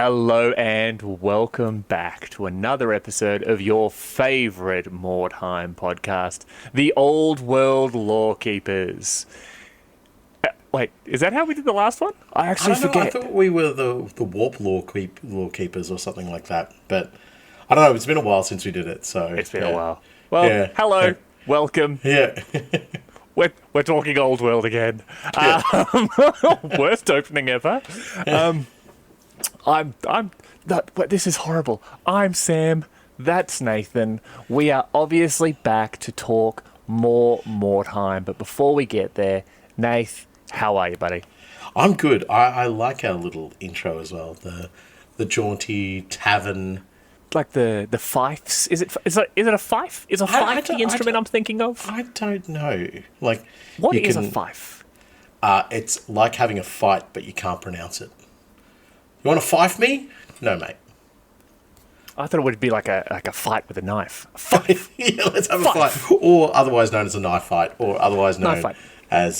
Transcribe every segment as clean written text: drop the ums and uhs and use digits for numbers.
Hello and welcome back to another episode of your favourite Mordheim podcast, the Old World Lorekeepers. Wait, is that how we did the last one? I actually forget. I thought we were the Warp Lorekeepers or something like that. But I don't know, it's been a while since we did it. So it's been a while. Well, hello, welcome. Yeah. We're talking Old World again. Yeah. Worst opening ever. This is horrible. I'm Sam. That's Nathan. We are obviously back to talk more Mordheim. But before we get there, Nath, how are you, buddy? I'm good. I like our little intro as well. The jaunty tavern. Like the fifes. Is it a fife? Is a fife the instrument I'm thinking of? I don't know. Like, what is a fife? It's like having a fight, but you can't pronounce it. You want to fife me? No, mate. I thought it would be like a fight with a knife. Yeah, let's have a fight. Or otherwise known as a knife fight, or otherwise known as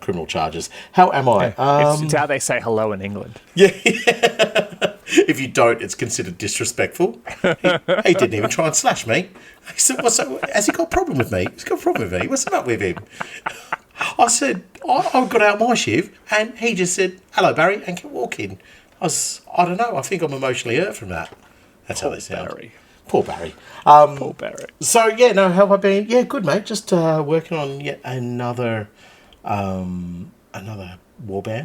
criminal charges. How am I? It's how they say hello in England. Yeah. If you don't, it's considered disrespectful. He didn't even try and slash me. He said, has he got a problem with me? He's got a problem with me. What's up with him? I said, I got out my shiv, and he just said, hello, Barry, and kept walking. I don't know. I think I'm emotionally hurt from that. That's how they sound. Barry. Poor Barry. Poor Barry. So, yeah, no, how have I been? Yeah, good, mate. Just working on yet another warband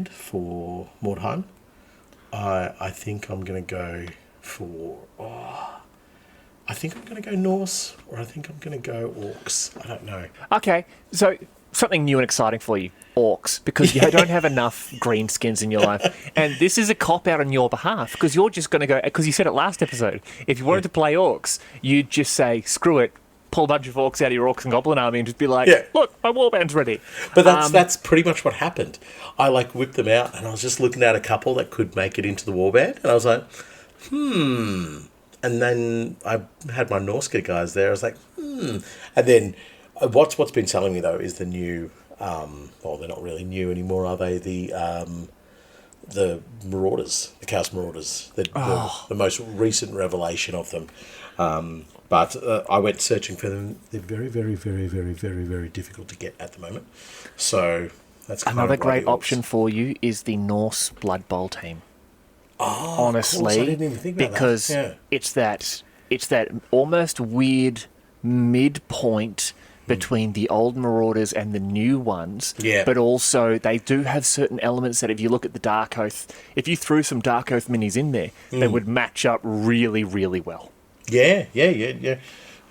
for Mordheim. I think I'm going to go for... I think I'm going to go Norse, or I think I'm going to go Orcs. I don't know. Okay, so something new and exciting for you. Orcs, because you don't have enough greenskins in your life. And this is a cop-out on your behalf, because you're just going to go... Because you said it last episode. If you wanted to play Orcs, you'd just say, screw it, pull a bunch of Orcs out of your Orcs and Goblin army and just be like, look, my warband's ready. But that's pretty much what happened. I, whipped them out, and I was just looking at a couple that could make it into the warband, and I was like, And then I had my Norse guys there. I was like, And then what's been telling me, though, is the new... they're not really new anymore, are they? The Marauders, the Chaos Marauders, the most recent revelation of them. But I went searching for them. They're very, very, very, very, very, very difficult to get at the moment. So that's kind another of great option for you is the Norse Blood Bowl team. Oh, honestly, of course. I didn't even think about because that. Yeah. it's that almost weird midpoint between the old Marauders and the new ones. Yeah. But also, they do have certain elements that if you look at the Dark Oath, if you threw some Dark Oath minis in there, they would match up really, really well. Yeah.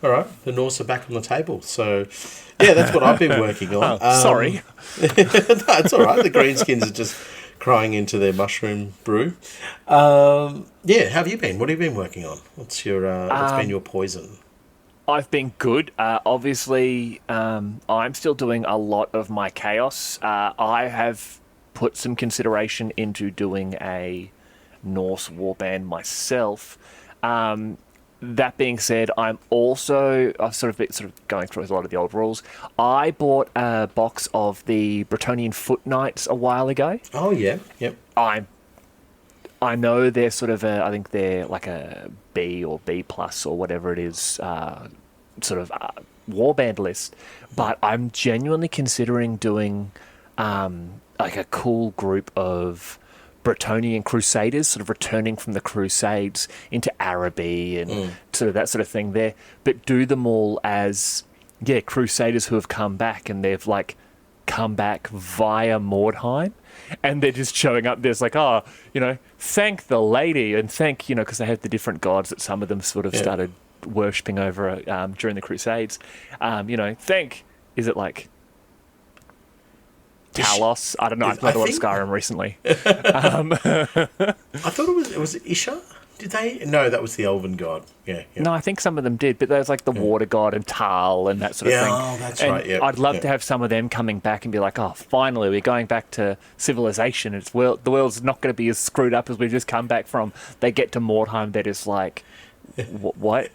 All right, the Norse are back on the table. So, yeah, that's what I've been working on. Sorry. No, it's all right. The greenskins are just crying into their mushroom brew. How have you been? What have you been working on? What's been your poison? I've been good. Obviously, I'm still doing a lot of my chaos. I have put some consideration into doing a Norse warband myself. That being said, I've sort of going through a lot of the old rules. I bought a box of the Bretonnian Foot Knights a while ago. Oh yeah, yep. I know they're sort of I think they're like a B or B plus or whatever it is, warband list. But I'm genuinely considering doing a cool group of Bretonnian Crusaders, sort of returning from the Crusades into Araby and sort of that sort of thing there. But do them all as Crusaders who have come back, and they've come back via Mordheim. And they're just showing up. There's thank the lady, and thank, because they have the different gods that some of them sort of started worshipping over during the Crusades. Thank, is it like Talos? I don't know. I've played a lot of Skyrim recently. I thought it was Isha. Did they? No, that was the elven god. Yeah. No, I think some of them did, but there's the water god and Tal and that sort of thing. Oh, that's and right. Yeah. I'd love to have some of them coming back and be like, oh, finally, we're going back to civilization. The world's not going to be as screwed up as we've just come back from. They get to Mordheim, they're just like, what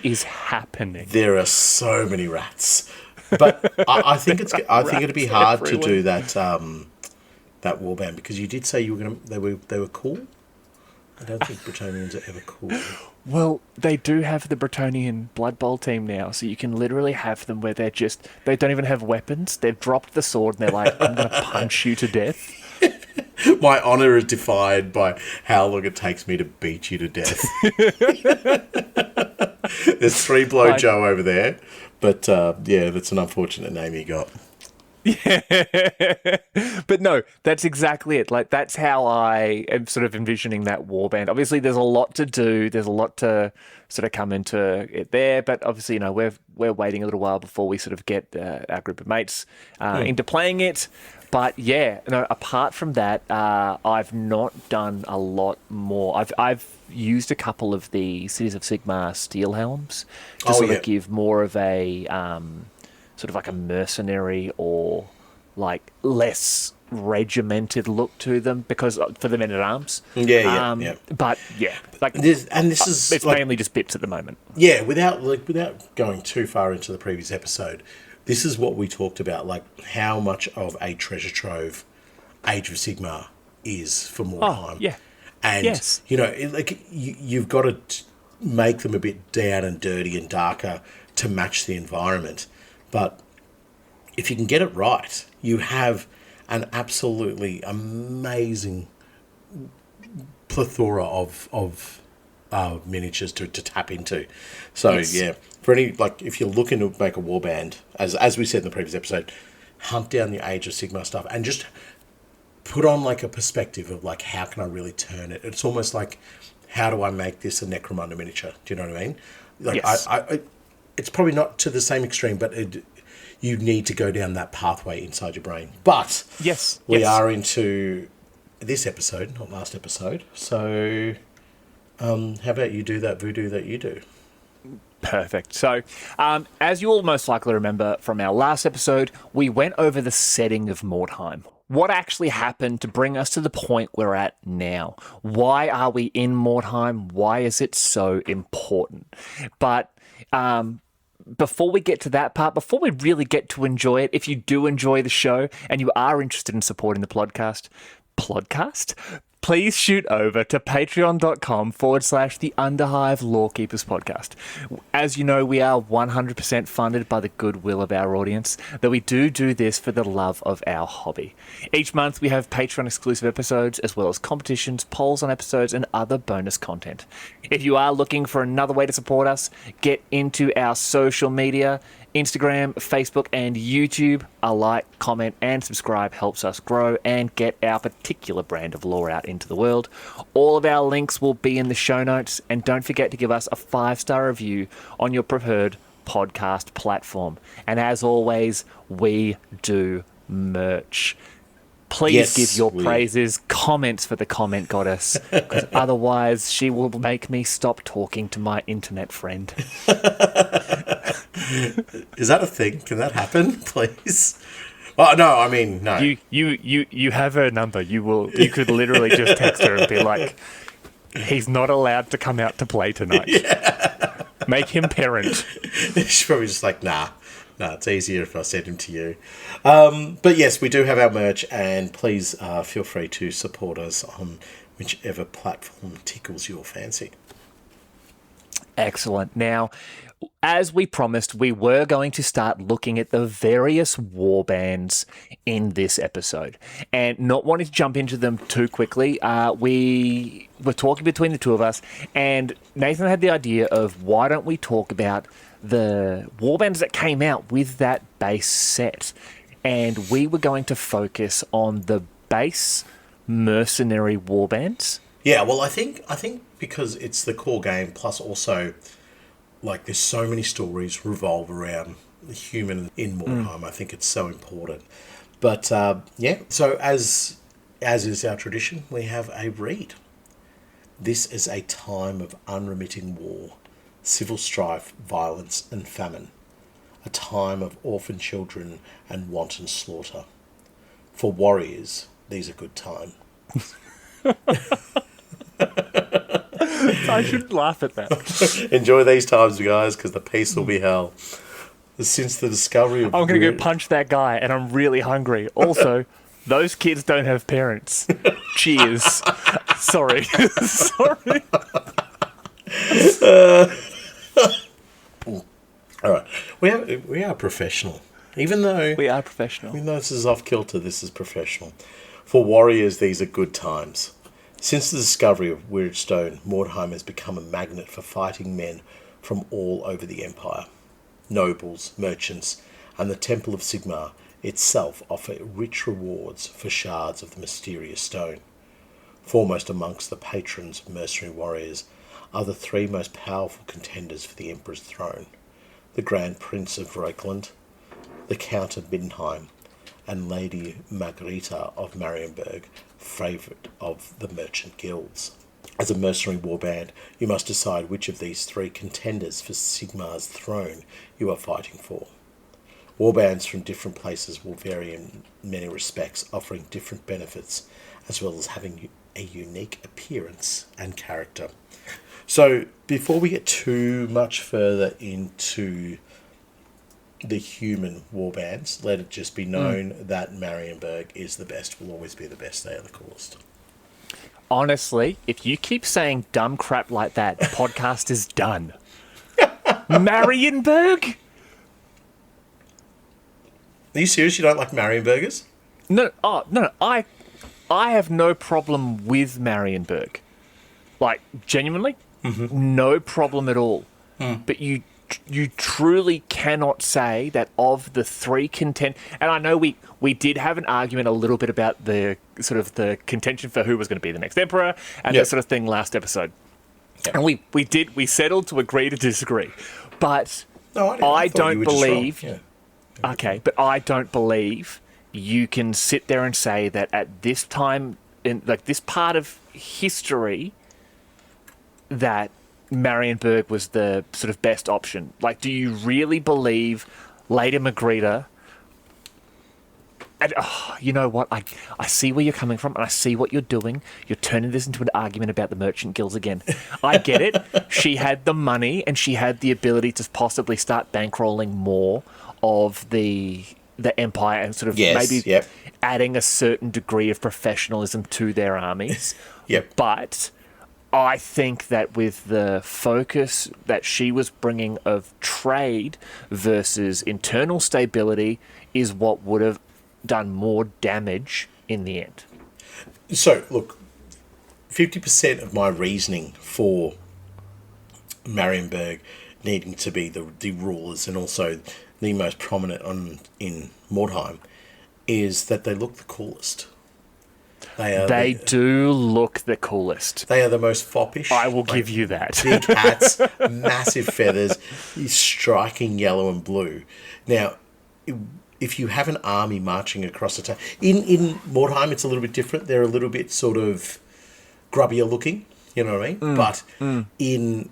is happening? There are so many rats. But I think it'd be hard to do that warband, because you did say they were cool. I don't think Bretonians are ever cool. Well, they do have the Bretonian Blood Bowl team now, so you can literally have them where they don't even have weapons. They've dropped the sword and they're like, I'm going to punch you to death. My honour is defied by how long it takes me to beat you to death. There's 3 Blow Joe over there, but yeah, that's an unfortunate name you got. Yeah, but no, that's exactly it. Like, that's how I am sort of envisioning that warband. Obviously, there's a lot to do. There's a lot to sort of come into it there. But obviously, you know, we're waiting a little while before we sort of get our group of mates into playing it. But yeah, no, apart from that, I've not done a lot more. I've used a couple of the Cities of Sigmar steel helms to sort of give more of a sort of like a mercenary or like less regimented look to them, because for the men at arms. Yeah. But yeah, like this is it's like, mainly just bits at the moment. Yeah, without going too far into the previous episode, this is what we talked about, like how much of a treasure trove Age of Sigmar is for Mordheim. Oh, yeah. And yes. you know, you've got to make them a bit down and dirty and darker to match the environment. But if you can get it right, you have an absolutely amazing plethora of miniatures to tap into. So yeah, for any, like, if you're looking to make a warband, as we said in the previous episode, hunt down the Age of Sigmar stuff and just put on like a perspective of like, how can I really turn it? It's almost like, how do I make this a Necromunda miniature? Do you know what I mean? Like, yes. I it's probably not to the same extreme, but you need to go down that pathway inside your brain. But we are into this episode, not last episode. So how about you do that voodoo that you do? Perfect. So, as you all most likely remember from our last episode, we went over the setting of Mordheim. What actually happened to bring us to the point we're at now? Why are we in Mordheim? Why is it so important? But before we get to that part, before we really get to enjoy it, if you do enjoy the show and you are interested in supporting the podcast, please shoot over to patreon.com/the Underhive Lorekeepers podcast. As you know, we are 100% funded by the goodwill of our audience, that we do this for the love of our hobby. Each month we have Patreon exclusive episodes, as well as competitions, polls on episodes, and other bonus content. If you are looking for another way to support us, get into our social media. Instagram, Facebook, and YouTube. A like, comment, and subscribe helps us grow and get our particular brand of lore out into the world. All of our links will be in the show notes, and don't forget to give us a 5-star review on your preferred podcast platform. And as always, we do merch. Please give your praises, comments for the comment goddess, because otherwise she will make me stop talking to my internet friend. Is that a thing? Can that happen, please? Oh no, I mean no. You have her number. You could literally just text her and be like, he's not allowed to come out to play tonight. Yeah. Make him parent. She's probably just like, nah, it's easier if I send him to you. But yes, we do have our merch, and please feel free to support us on whichever platform tickles your fancy. Excellent. Now, as we promised, we were going to start looking at the various warbands in this episode. And not wanting to jump into them too quickly, we were talking between the two of us, and Nathan had the idea of, why don't we talk about the warbands that came out with that base set? And we were going to focus on the base mercenary warbands. Yeah, well, I think because it's the core game, plus also, like, there's so many stories revolve around the human in Mordheim. I think it's so important. But yeah, so as is our tradition, we have a read. This is a time of unremitting war, civil strife, violence, and famine. A time of orphan children and wanton slaughter. For warriors, these are good time. I shouldn't laugh at that. Enjoy these times, guys, because the peace will be hell. Since the discovery of... I'm going to go punch that guy, and I'm really hungry. Also, those kids don't have parents. Cheers. Sorry. Sorry. All right. We are professional. Even though We are professional. this is off kilter, this is professional. For warriors, these are good times. Since the discovery of Weirdstone, Mordheim has become a magnet for fighting men from all over the Empire. Nobles, merchants, and the Temple of Sigmar itself offer rich rewards for shards of the mysterious stone. Foremost amongst the patrons of mercenary warriors are the three most powerful contenders for the Emperor's throne: the Grand Prince of Reikland, the Count of Middenheim, and Lady Margarita of Marienburg, favourite of the merchant guilds. As a mercenary warband, you must decide which of these three contenders for Sigmar's throne you are fighting for. Warbands from different places will vary in many respects, offering different benefits, as well as having a unique appearance and character. So, before we get too much further into the human warbands, let it just be known that Marienburg is the best, will always be the best, they are the coolest. Honestly, if you keep saying dumb crap like that, the podcast is done. Marienburg? Are you serious? You don't like Marienburgers? No, I have no problem with Marienburg. Like, genuinely, no problem at all. But you truly cannot say that of the three and I know we did have an argument a little bit about the sort of the contention for who was going to be the next emperor and that sort of thing last episode. Yep. And we settled to agree to disagree. But I don't believe... Okay, but I don't believe you can sit there and say that at this time, in like this part of history, that Marienburg was the sort of best option. Like, do you really believe Lady Margarita? And you know what? I see where you're coming from, and I see what you're doing. You're turning this into an argument about the merchant guilds again. I get it. She had the money, and she had the ability to possibly start bankrolling more of the empire and sort of adding a certain degree of professionalism to their armies. But I think that with the focus that she was bringing of trade versus internal stability is what would have done more damage in the end. So, look, 50% of my reasoning for Marienburg needing to be the rulers and also the most prominent in Mordheim is that they look the coolest. They do look the coolest. They are the most foppish. I will give you that. Big hats, massive feathers, striking yellow and blue. Now, if you have an army marching across the town... In Mordheim, it's a little bit different. They're a little bit sort of grubbier looking, you know what I mean? But in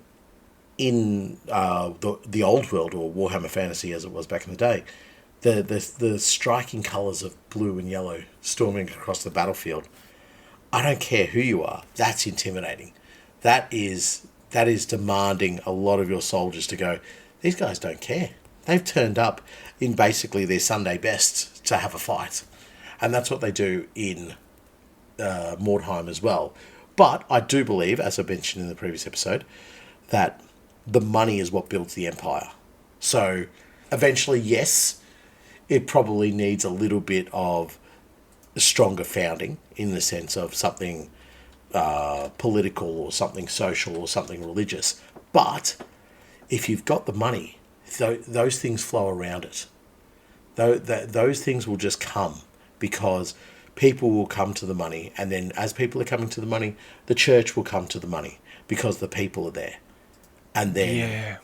the old world, or Warhammer Fantasy as it was back in the day, the striking colours of blue and yellow storming across the battlefield, I don't care who you are, that's intimidating. That is demanding a lot of your soldiers to go, these guys don't care. They've turned up in basically their Sunday best to have a fight. And that's what they do in Mordheim as well. But I do believe, as I mentioned in the previous episode, that the money is what builds the empire. So eventually, yes, it probably needs a little bit of stronger founding in the sense of something political or something social or something religious. But if you've got the money, those things flow around it. Those things will just come because people will come to the money, and then as people are coming to the money, the church will come to the money because the people are there. And then,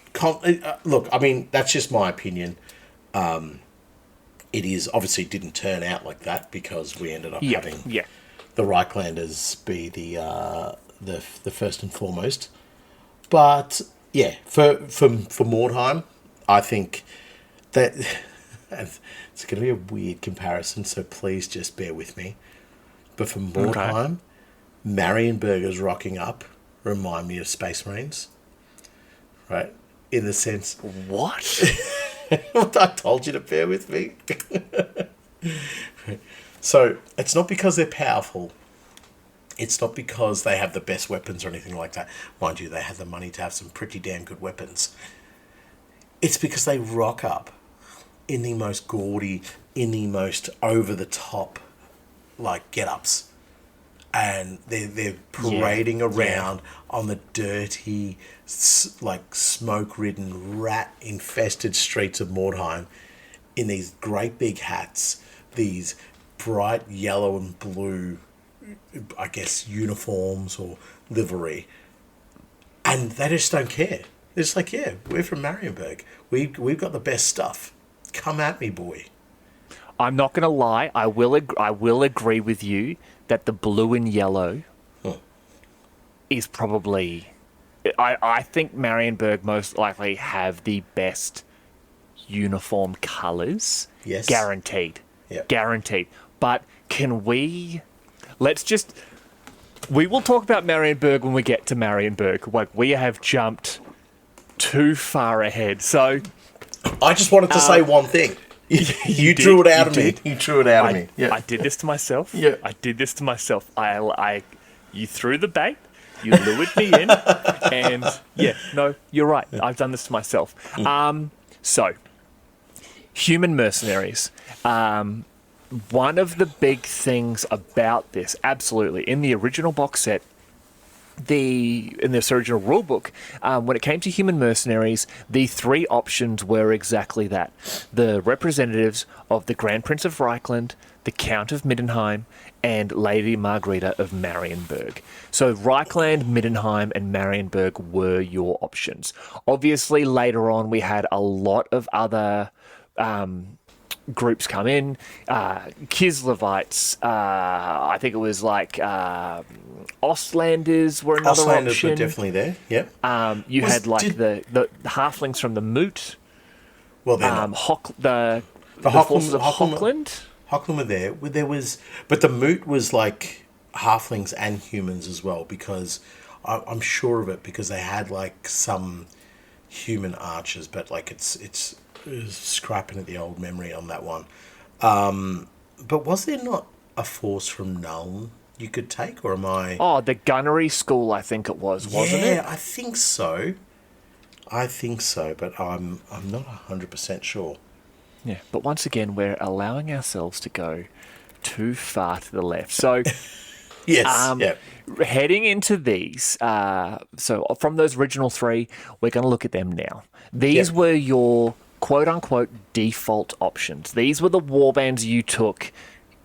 look, I mean, that's just my opinion. It is obviously didn't turn out like that because we ended up having the Reiklanders be the first and foremost. But yeah, for Mordheim, I think that it's going to be a weird comparison, so please just bear with me. But for Mordheim, Marienburgers rocking up remind me of Space Marines. Right? In the sense... What? I told you to bear with me. So, it's not because they're powerful. It's not because they have the best weapons or anything like that. Mind you, they have the money to have some pretty damn good weapons. It's because they rock up in the most gaudy, in the most over-the-top, like, get-ups. And they're parading around on the dirty, like, smoke-ridden, rat-infested streets of Mordheim in these great big hats, these bright yellow and blue, I guess, uniforms or livery. And they just don't care. They're just like, yeah, we're from Marienburg. We've got the best stuff. Come at me, boy. I'm not going to lie. I will agree with you that the blue and yellow is probably... I think Marienburg most likely have the best uniform colours. Yes. Guaranteed. Yep. Guaranteed. But can we... Let's just... We will talk about Marienburg when we get to Marienburg. Like, we have jumped too far ahead. So... I just wanted to say one thing. You drew it out of me. You drew it out of me. Yeah. I did this to myself. Yeah. I did this to myself. You threw the bait. You lured me in. And, yeah, no, you're right. I've done this to myself. So, human mercenaries. One of the big things about this, absolutely, in the original box set, in this original rulebook, when it came to human mercenaries, the three options were exactly that. The representatives of the Grand Prince of Reikland, the Count of Middenheim, and Lady Margarita of Marienburg. So Reikland, Middenheim, and Marienburg were your options. Obviously, later on, we had a lot of other... groups come in, Kislevites, I think it was like Ostlanders were another Ostlanders option. were definitely there, yep. You had like the halflings from the Moot. Well, then the forces of Hochland. Hochland were there. But the Moot was like halflings and humans as well, because I'm sure of it, because they had like some human archers, but like it's scrapping at the old memory on that one. But was there not a force from Nuln you could take, or am I... Oh, the gunnery school, I think it was, wasn't it? Yeah, I think so, but I'm not 100% sure. Yeah, but once again, we're allowing ourselves to go too far to the left. So... Yes, yeah. Heading into these, so from those original three, we're going to look at them now. These were your quote-unquote default options. These were the warbands you took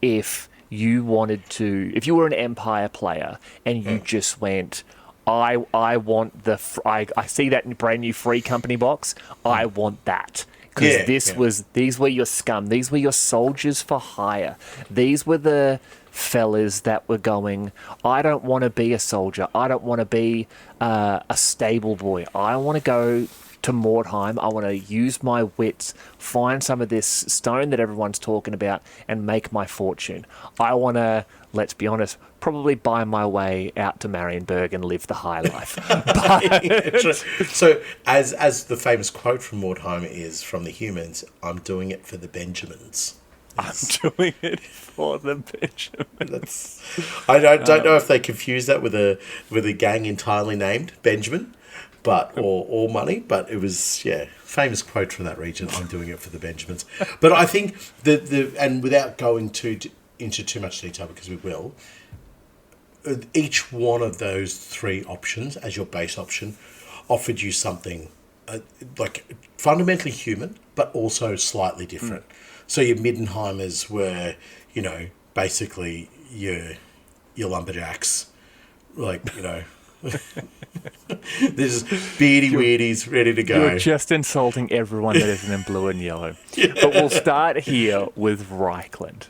if you wanted to... If you were an Empire player and you just went, I want the... I see that brand new Free Company box. I want that. Because these were your scum. These were your soldiers for hire. These were the fellas that were going, I don't want to be a soldier. I don't want to be a stable boy. I want to go to Mordheim. I want to use my wits, find some of this stone that everyone's talking about, and make my fortune. I want to, let's be honest, probably buy my way out to Marienburg and live the high life. So, as the famous quote from Mordheim is from the humans, I'm doing it for the Benjamins. I'm doing it for the Benjamins. I don't know if they confuse that with a gang entirely named Benjamin, but or money. But it was famous quote from that region. I'm doing it for the Benjamins. But I think and without going into too much detail, because we will, each one of those three options as your base option offered you something like fundamentally human, but also slightly different. So your Middenheimers were, basically your lumberjacks, like, there's beardy weirdies ready to go. You're just insulting everyone that isn't in blue and yellow. But we'll start here with Reikland.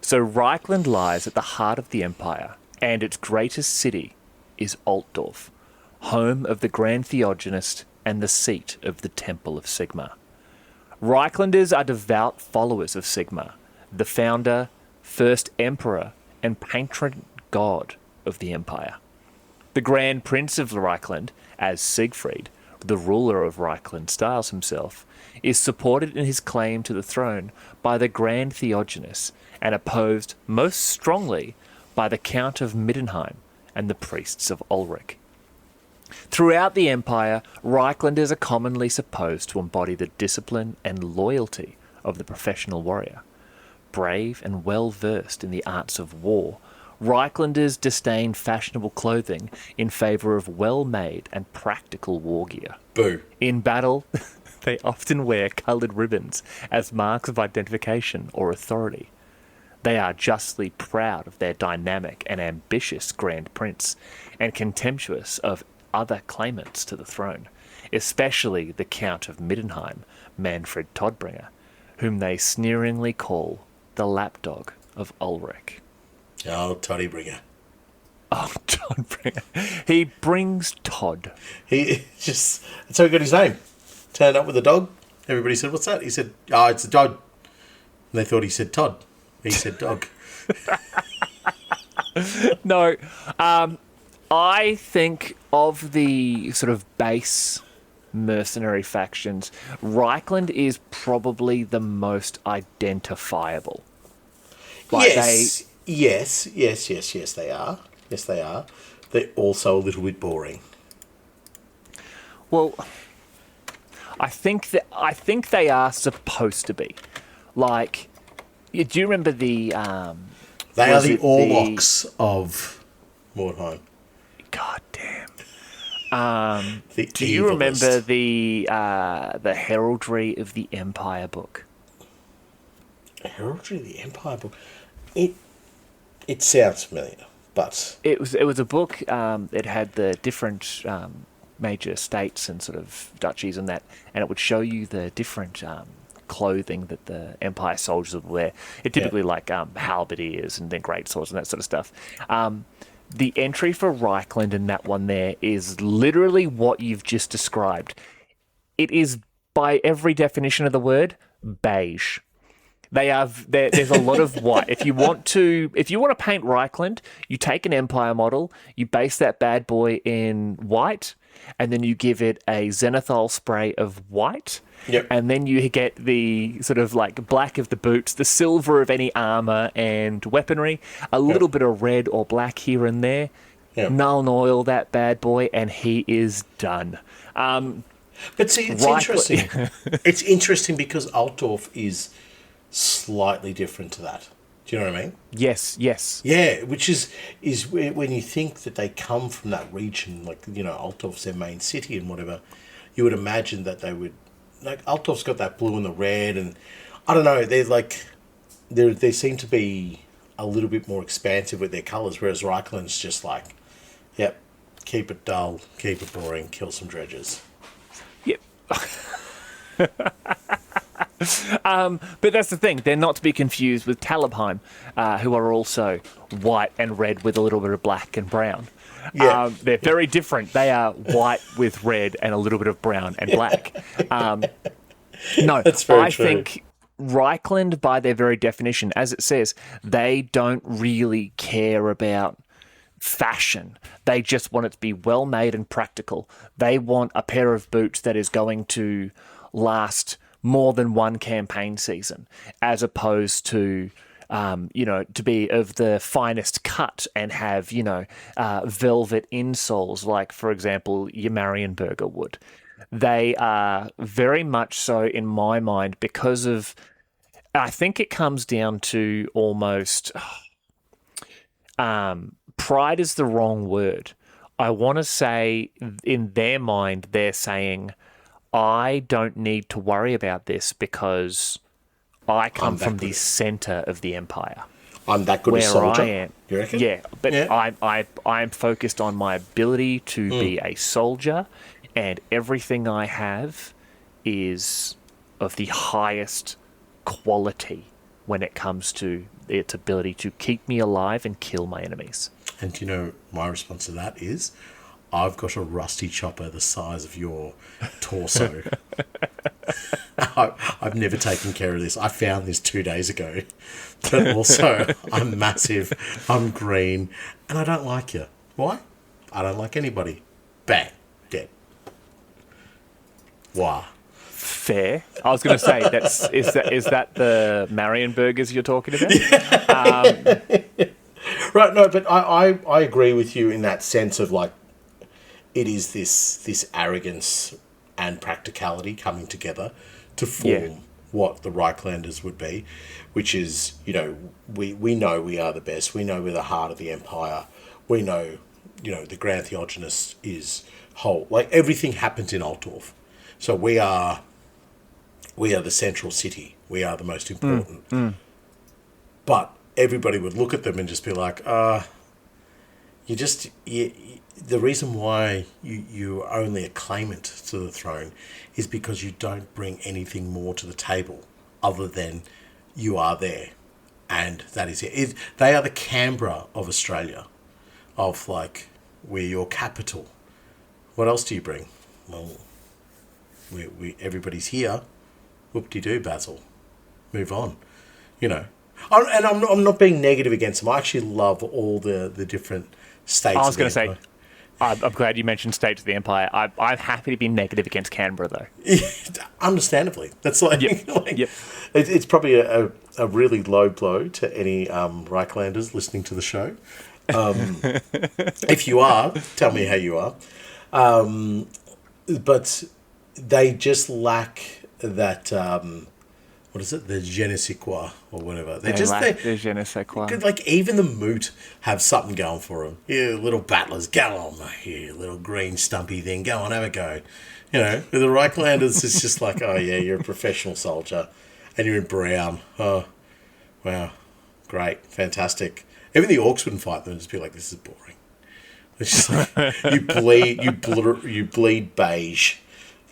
So Reikland lies at the heart of the Empire, and its greatest city is Altdorf, home of the Grand Theogonist and the seat of the Temple of Sigmar. Reiklanders are devout followers of Sigmar, the founder, first emperor, and patron god of the Empire. The Grand Prince of Reikland, as Siegfried, the ruler of Reikland, styles himself, is supported in his claim to the throne by the Grand Theogonist and opposed most strongly by the Count of Middenheim and the priests of Ulrich. Throughout the Empire, Reiklanders are commonly supposed to embody the discipline and loyalty of the professional warrior. Brave and well versed in the arts of war, Reiklanders disdain fashionable clothing in favour of well-made and practical war gear. Boo. In battle, they often wear coloured ribbons as marks of identification or authority. They are justly proud of their dynamic and ambitious Grand Prince and contemptuous of other claimants to the throne, especially the Count of Middenheim, Manfred Todbringer, whom they sneeringly call the lapdog of Ulrich. Oh, Toddybringer. Oh, Todbringer. He brings Todd. That's how he got his name. Turned up with a dog. Everybody said, "What's that?" He said, "Oh, it's a dog." And they thought he said Todd. He said dog. No, I think of the sort of base mercenary factions, Reikland is probably the most identifiable. Like yes, they are. Yes, they are. They're also a little bit boring. Well, I think they are supposed to be. Like, do you remember the? They are the Orlocks of Mordheim. God damn. Do you evilest. remember the Heraldry of the Empire book? Heraldry of the Empire book. It sounds familiar, but it was a book. It had the different major states and sort of duchies and that, and it would show you the different clothing that the Empire soldiers would wear. It typically like halberdiers and then great swords and that sort of stuff. The entry for Reikland in that one there is literally what you've just described. It is, by every definition of the word, beige. There's a lot of white. If you want to paint Reikland, you take an Empire model, you base that bad boy in white, and then you give it a zenithal spray of white. Yep. And then you get the sort of like black of the boots, the silver of any armour and weaponry, a little bit of red or black here and there. Yep. Null and oil that bad boy, and he is done. But see, it's interesting. It's interesting because Altdorf is slightly different to that. Do you know what I mean? Yes. Yeah, which is when you think that they come from that region, like, you know, Altdorf's their main city and whatever, you would imagine that they would, like, Altdorf's got that blue and the red, and I don't know, they're like, they seem to be a little bit more expansive with their colours, whereas Reikland's just like, yep, keep it dull, keep it boring, kill some dredges. Yep. But that's the thing. They're not to be confused with Talabheim, who are also white and red with a little bit of black and brown. Yeah. They're very different. They are white with red and a little bit of brown and black. No, That's very I true. think Reikland, by their very definition, as it says, they don't really care about fashion. They just want it to be well made and practical. They want a pair of boots that is going to last more than one campaign season, as opposed to to be of the finest cut and have, velvet insoles, like, for example, your Marienburger would. They are very much so, in my mind, because of, I think it comes down to almost, pride is the wrong word. I want to say, in their mind, they're saying, I don't need to worry about this because I come from the centre of the Empire. I'm that good a soldier. I am. You reckon? Yeah, but Yeah. I'm focused on my ability to be a soldier, and everything I have is of the highest quality when it comes to its ability to keep me alive and kill my enemies. And you know, my response to that is, I've got a rusty chopper the size of your torso. I've never taken care of this. I found this 2 days ago. But also, I'm massive, I'm green, and I don't like you. Why? I don't like anybody. Bang. Dead. Why? Fair. I was going to say, is that the Marienburgers you're talking about? Right, no, but I agree with you in that sense of like it is this arrogance and practicality coming together to form what the Reiklanders would be, which is, we know we are the best. We know we're the heart of the empire. We know, the Grand Theogenes is whole. Like, everything happens in Altdorf. So we are the central city. We are the most important. But everybody would look at them and just be like, the reason why you are only a claimant to the throne is because you don't bring anything more to the table other than you are there. And that is it. They are the Canberra of Australia, of like, we're your capital. What else do you bring? Well, everybody's here. Whoop-de-doo, Basil. Move on. I'm not being negative against them. I actually love all the different states. I was going to say, I'm glad you mentioned states of the empire. I'm happy to be negative against Canberra, though. Understandably. That's like, it's probably a really low blow to any Reiklanders listening to the show. If you are, tell me how you are. But they just lack that... what is it? The je ne sais quoi, or whatever. They the je ne sais quoi. Like, even the Moot have something going for them. You little battlers, go on, mate. You little green stumpy thing, go on, have a go. With the Reiklanders, it's just like, oh yeah, you're a professional soldier, and you're in brown. Oh, wow, great, fantastic. Even the orcs wouldn't fight them; and just be like, this is boring. It's just like, you bleed beige.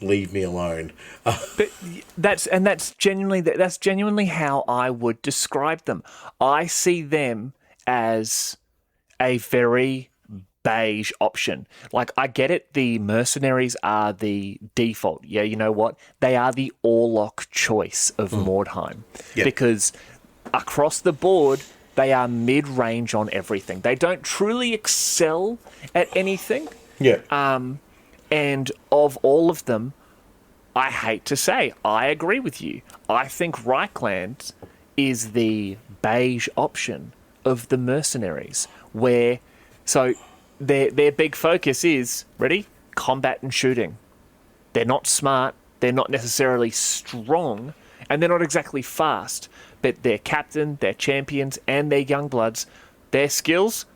Leave me alone. But that's genuinely how I would describe them. I see them as a very beige option. Like, I get it, the mercenaries are the default. Yeah, you know what? They are the Orlok choice of Mordheim. Yep. Because across the board, they are mid-range on everything. They don't truly excel at anything. Yeah. And of all of them, I hate to say, I agree with you. I think Reikland is the beige option of the mercenaries, where their big focus is, ready? Combat and shooting. They're not smart, they're not necessarily strong, and they're not exactly fast, but their captain, their champions, and their young bloods, their skills,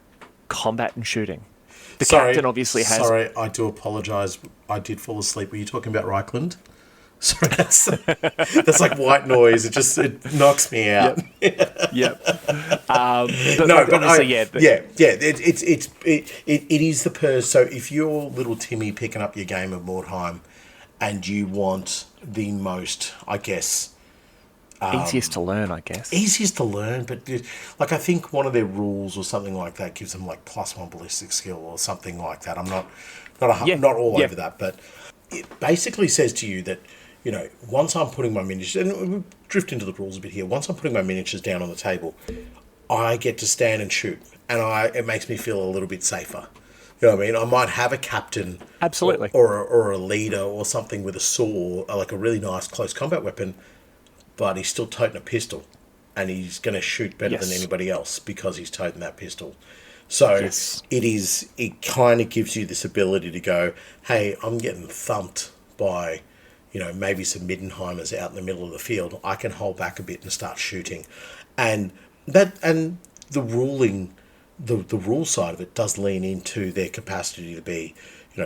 combat and shooting. The captain obviously has... Sorry, I do apologise. I did fall asleep. Were you talking about Reikland? Sorry, that's like white noise. It knocks me out. Yep. It is the purse. So if you're little Timmy picking up your game of Mordheim, and you want the most, I guess... easiest to learn, I guess. Easiest to learn, but like, I think one of their rules or something like that gives them like +1 ballistic skill or something like that. I'm not all over that, but it basically says to you that, once I'm putting my miniatures, and we'll drift into the rules a bit here, once I'm putting my miniatures down on the table, I get to stand and shoot, and it makes me feel a little bit safer. You know what I mean? I might have a captain, absolutely, or a leader or something with a sword, like a really nice close combat weapon, but he's still toting a pistol, and he's going to shoot better than anybody else because he's toting that pistol. So it kind of gives you this ability to go, hey, I'm getting thumped by, maybe some Middenheimers out in the middle of the field. I can hold back a bit and start shooting. And the rule side of it does lean into their capacity to be,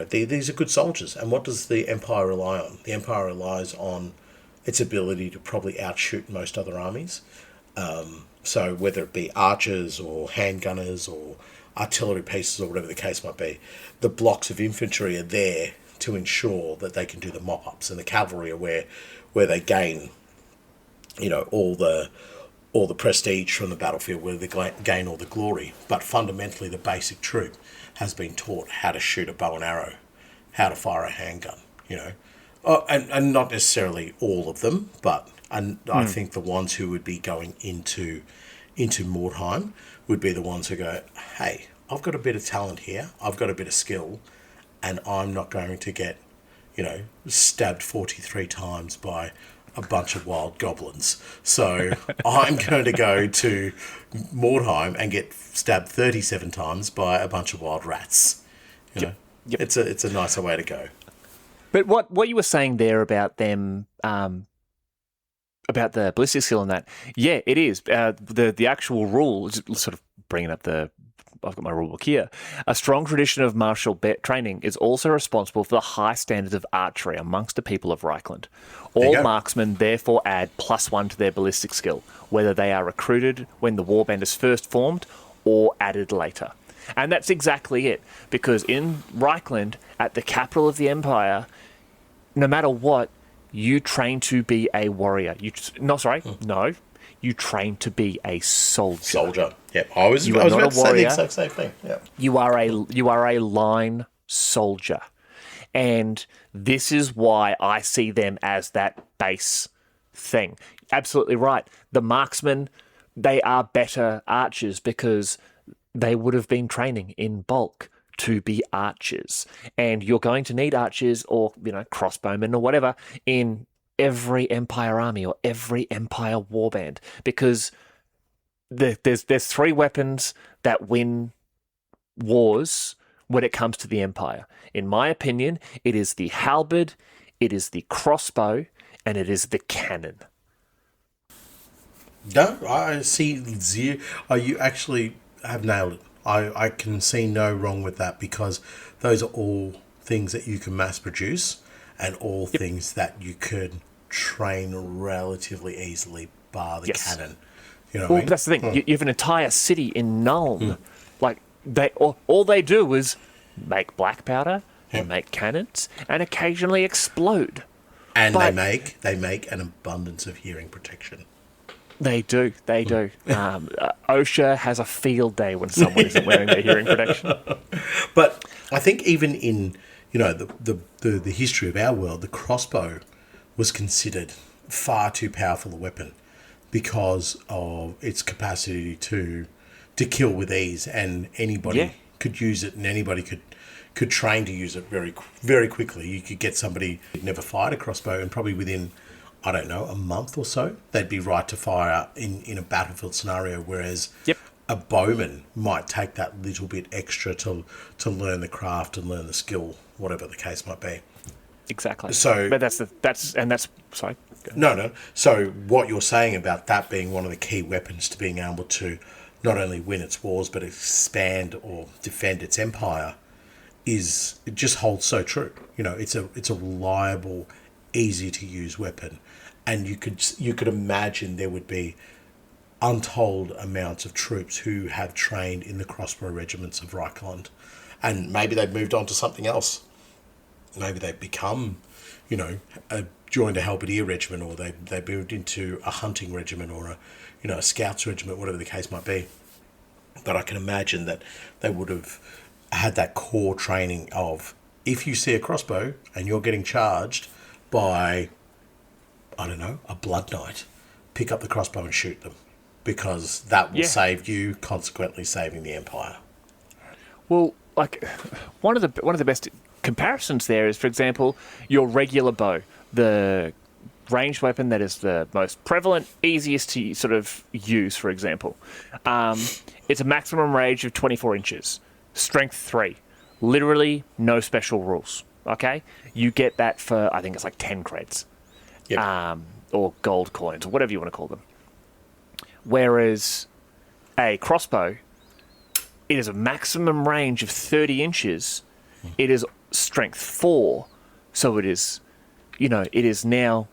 these are good soldiers. And what does the Empire rely on? The Empire relies on its ability to probably outshoot most other armies. So whether it be archers or handgunners or artillery pieces or whatever the case might be, the blocks of infantry are there to ensure that they can do the mop-ups, and the cavalry are where they gain, all the prestige from the battlefield, where they gain all the glory. But fundamentally, the basic troop has been taught how to shoot a bow and arrow, how to fire a handgun, and not necessarily all of them, but I think the ones who would be going into Mordheim would be the ones who go, hey, I've got a bit of talent here, I've got a bit of skill, and I'm not going to get, stabbed 43 times by a bunch of wild goblins. So I'm going to go to Mordheim and get stabbed 37 times by a bunch of wild rats. You know, Yep. it's a nicer way to go. But what you were saying there about them, about the ballistic skill and that, yeah, it is. The actual rule, just sort of bringing up I've got my rule book here. A strong tradition of martial training is also responsible for the high standards of archery amongst the people of Reikland. All marksmen therefore add +1 to their ballistic skill, whether they are recruited when the warband is first formed or added later. And that's exactly it, because in Reikland, at the capital of the empire, no matter what, you train to be a warrior. You train to be a soldier. Yep. I was about to say the exact same thing. Yep. You are a line soldier. And this is why I see them as that base thing. Absolutely right. The marksmen, they are better archers because they would have been training in bulk to be archers. And you're going to need archers or, crossbowmen or whatever in every Empire army or every Empire warband, because there's 3 weapons that win wars when it comes to the Empire. In my opinion, it is the halberd, it is the crossbow, and it is the cannon. No, I see zero. You actually have nailed it. I can see no wrong with that, because those are all things that you can mass produce and all things that you could train relatively easily, bar the cannon. You know what I mean? That's the thing. You have an entire city in Nuln. Like, all they do is make black powder and make cannons and occasionally explode. And they make an abundance of hearing protection. They do. OSHA has a field day when someone isn't wearing their hearing protection. But I think even in the history of our world, the crossbow was considered far too powerful a weapon because of its capacity to kill with ease, and anybody could use it, and anybody could train to use it very, very quickly. You could get somebody who'd never fired a crossbow, and probably within, I don't know, a month or so, they'd be right to fire in a battlefield scenario, whereas a bowman might take that little bit extra to learn the craft and learn the skill, whatever the case might be. Exactly. So, but sorry. No. So what you're saying about that being one of the key weapons to being able to not only win its wars but expand or defend its empire it just holds so true. It's a reliable, easy to use weapon, and you could imagine there would be untold amounts of troops who have trained in the crossbow regiments of Reikland, and maybe they've moved on to something else. Maybe they've become, joined a halberdier regiment, or they moved into a hunting regiment, or a scouts regiment, whatever the case might be. But I can imagine that they would have had that core training of, if you see a crossbow and you're getting charged by, I don't know, a blood knight, pick up the crossbow and shoot them, because that will save you, consequently saving the empire. Well, like one of the best comparisons there is, for example, your regular bow, the ranged weapon that is the most prevalent, easiest to sort of use, for example. It's a maximum range of 24 inches, strength 3, literally no special rules, okay? You get that for, I think it's like 10 creds, or gold coins, or whatever you want to call them. Whereas a crossbow, it is a maximum range of 30 inches, it is strength 4, so it is now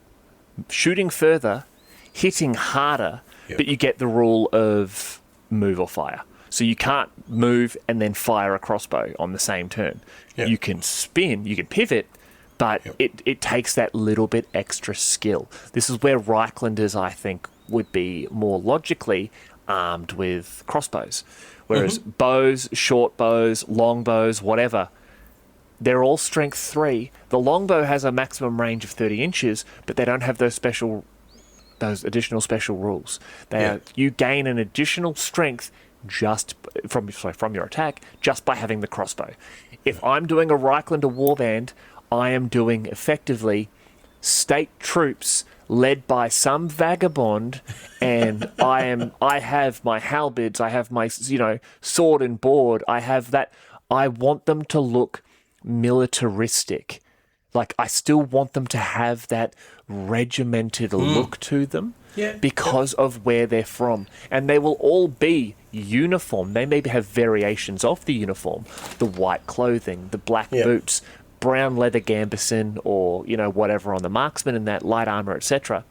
shooting further, hitting harder, but you get the rule of move or fire. So you can't move and then fire a crossbow on the same turn. You can spin, you can pivot, but it takes that little bit extra skill. This is where Reiklanders, I think, would be more logically armed with crossbows. Whereas bows, short bows, long bows, whatever, they're all strength 3. The longbow has a maximum range of 30 inches, but they don't have those additional special rules. You gain an additional strength just from your attack, just by having the crossbow. If I'm doing a Reiklander warband, I am doing effectively state troops led by some vagabond, and I have my halberds, I have my sword and board, I have that. I want them to look militaristic. Like, I still want them to have that regimented look to them Yeah. because of where they're from. And they will all be uniform. They maybe have variations of the uniform, the white clothing, the black boots, brown leather gambeson, or, whatever on the marksman and that light armor, etc.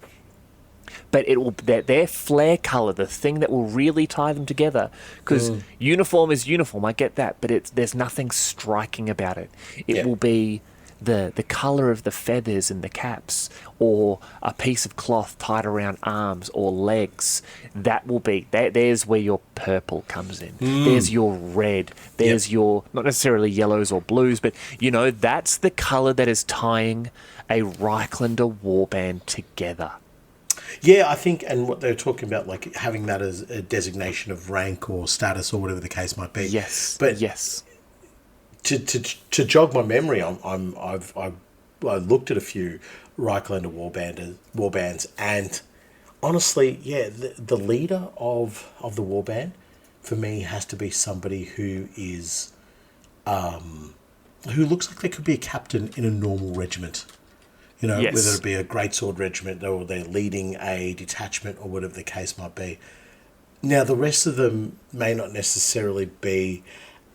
But it will their flare color, the thing that will really tie them together. Because uniform is uniform, I get that, but there's nothing striking about it. It will be the color of the feathers and the caps, or a piece of cloth tied around arms or legs. That will be there's where your purple comes in. There's your red. There's your, not necessarily yellows or blues, but that's the color that is tying a Reiklander warband together. Yeah, I think, and what they're talking about, like having that as a designation of rank or status or whatever the case might be. Yes, but yes. To jog my memory, I looked at a few Reiklander warbands, and honestly, the leader of the warband for me has to be somebody who is who looks like they could be a captain in a normal regiment. Yes. Whether it be a greatsword regiment or they're leading a detachment or whatever the case might be. Now, the rest of them may not necessarily be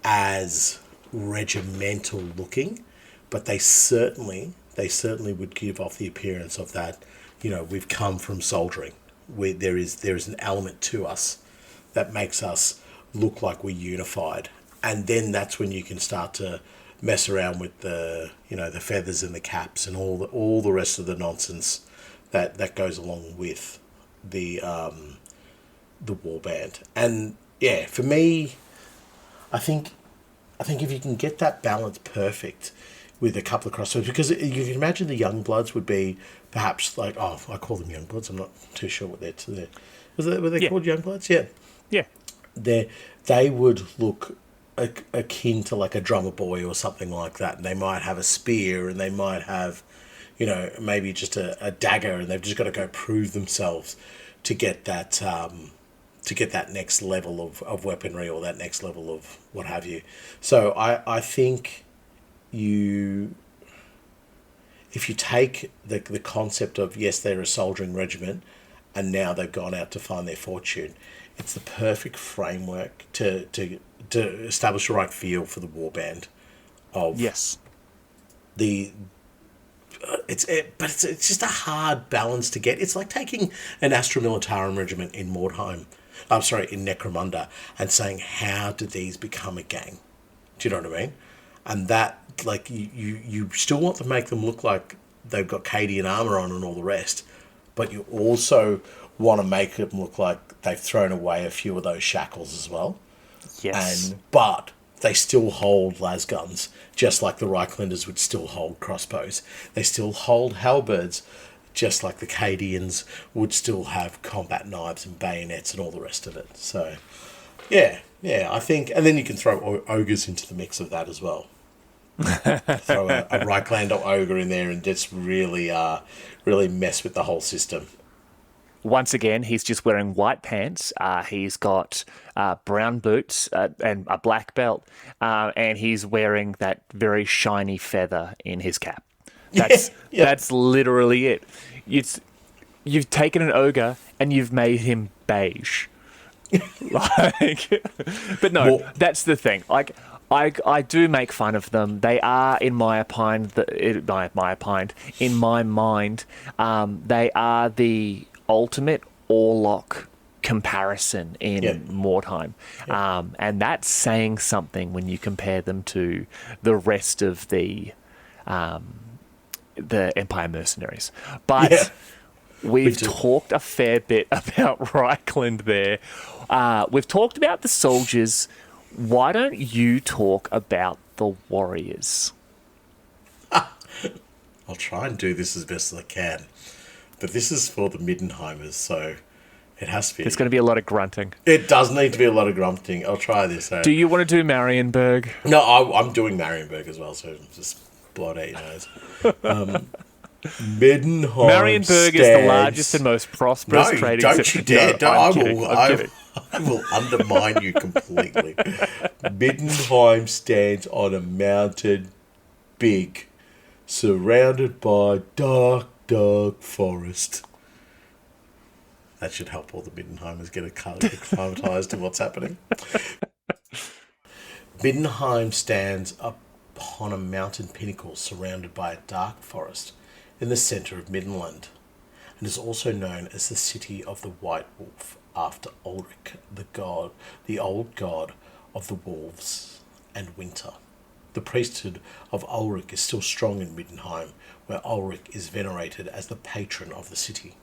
as regimental looking, but they certainly would give off the appearance of that, we've come from soldiering. There is an element to us that makes us look like we're unified. And then that's when you can start to mess around with the the feathers and the caps and all the rest of the nonsense that goes along with the warband. And yeah, for me, I think if you can get that balance perfect with a couple of crossroads, because you can imagine the young bloods would be perhaps like, I call them young bloods. I'm not too sure what they're were they called young bloods? Yeah, yeah. They would look akin to like a drummer boy or something like that, and they might have a spear, and they might have, maybe just a dagger, and they've just got to go prove themselves to get that next level of weaponry or that next level of what have you. So I think if you take the concept of, yes, they're a soldiering regiment, and now they've gone out to find their fortune, it's the perfect framework to establish the right feel for the warband. Yes. It's just a hard balance to get. It's like taking an Astra Militarum regiment in Mordheim, in Necromunda, and saying, how do these become a gang? Do you know what I mean? And that, like, you still want to make them look like they've got Cadian armor on and all the rest, but you also want to make them look like they've thrown away a few of those shackles as well. Yes. But they still hold las guns, just like the Reiklanders would still hold crossbows. They still hold halberds, just like the Cadians would still have combat knives and bayonets and all the rest of it. So, yeah, I think, and then you can throw ogres into the mix of that as well. Throw a Reiklander ogre in there and just really mess with the whole system. Once again, he's just wearing white pants. He's got brown boots and a black belt, and he's wearing that very shiny feather in his cap. That's literally it. You've taken an ogre and you've made him beige. But no, that's the thing. Like, I do make fun of them. They are, in my mind, they are the ultimate Orlok comparison in Mordheim. And that's saying something when you compare them to the rest of the Empire mercenaries. But we've talked a fair bit about Reikland there. We've talked about the soldiers. Why don't you talk about the warriors? I'll try and do this as best as I can. But this is for the Middenheimers, so it has to be. There's going to be a lot of grunting. It does need to be a lot of grunting. I'll try this out. Do you want to do Marienburg? No, I'm doing Marienburg as well, so just blow it out your nose. Middenheim Marienburg is the largest and most prosperous No, trading don't city. you dare. No, I'm kidding. I will undermine you completely. Middenheim stands on a mountain, big, surrounded by dark, dark forest. That should help all the Middenheimers get acclimatized to what's happening. Middenheim stands upon a mountain pinnacle surrounded by a dark forest in the centre of Middenland, and is also known as the City of the White Wolf, after Ulrich, the old god of the wolves and winter. The priesthood of Ulrich is still strong in Middenheim, where Ulrich is venerated as the patron of the city.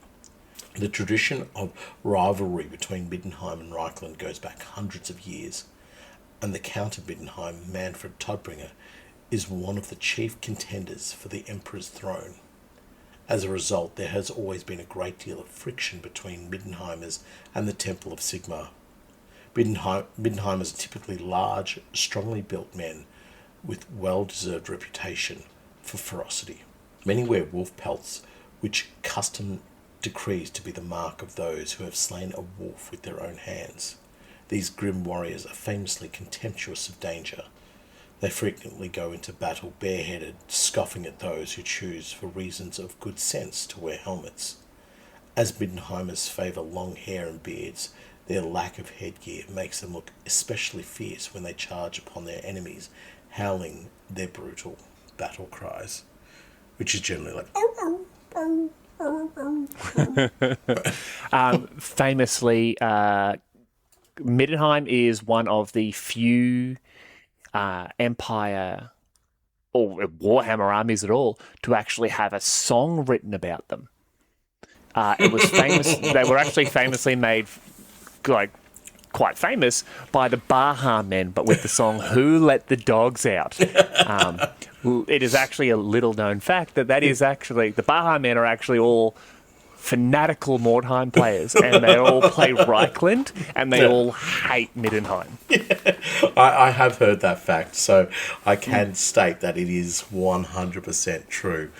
The tradition of rivalry between Middenheim and Reikland goes back hundreds of years, and the Count of Middenheim, Manfred Todbringer, is one of the chief contenders for the Emperor's throne. As a result, there has always been a great deal of friction between Middenheimers and the Temple of Sigmar. Middenheimers are typically large, strongly built men with well-deserved reputation for ferocity. Many wear wolf pelts, which custom decrees to be the mark of those who have slain a wolf with their own hands. These grim warriors are famously contemptuous of danger. They frequently go into battle bareheaded, scoffing at those who choose for reasons of good sense to wear helmets. As Middenheimers favour long hair and beards, their lack of headgear makes them look especially fierce when they charge upon their enemies, howling their brutal battle cries, which is generally like, "Arr, arr, arr, arr." Famously, Middenheim is one of the few Empire or Warhammer armies at all to actually have a song written about them. It was famous. They were actually famously made, like, quite famous by the Baja men, but with the song "Who Let the Dogs Out." It is actually a little known fact that is actually the Baja men are actually all fanatical Mordheim players, and they all play Reikland, and they all hate Middenheim. I have heard that fact, so I can state that it is 100% true.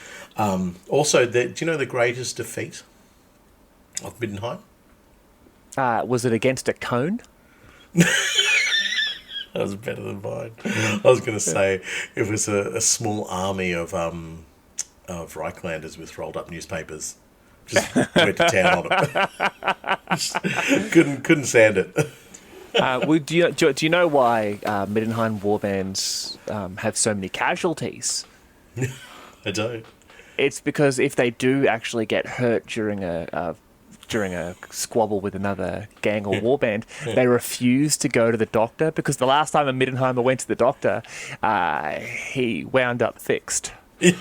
Also, do you know the greatest defeat of Middenheim? Was it against a cone? That was better than mine. I was going to say it was a small army of Reiklanders with rolled up newspapers. Just went to town on it. couldn't stand it. Do you know why Middenheim warbands have so many casualties? I don't. It's because if they do actually get hurt during a squabble with another gang or warband, they refuse to go to the doctor, because the last time a Middenheimer went to the doctor, he wound up fixed. In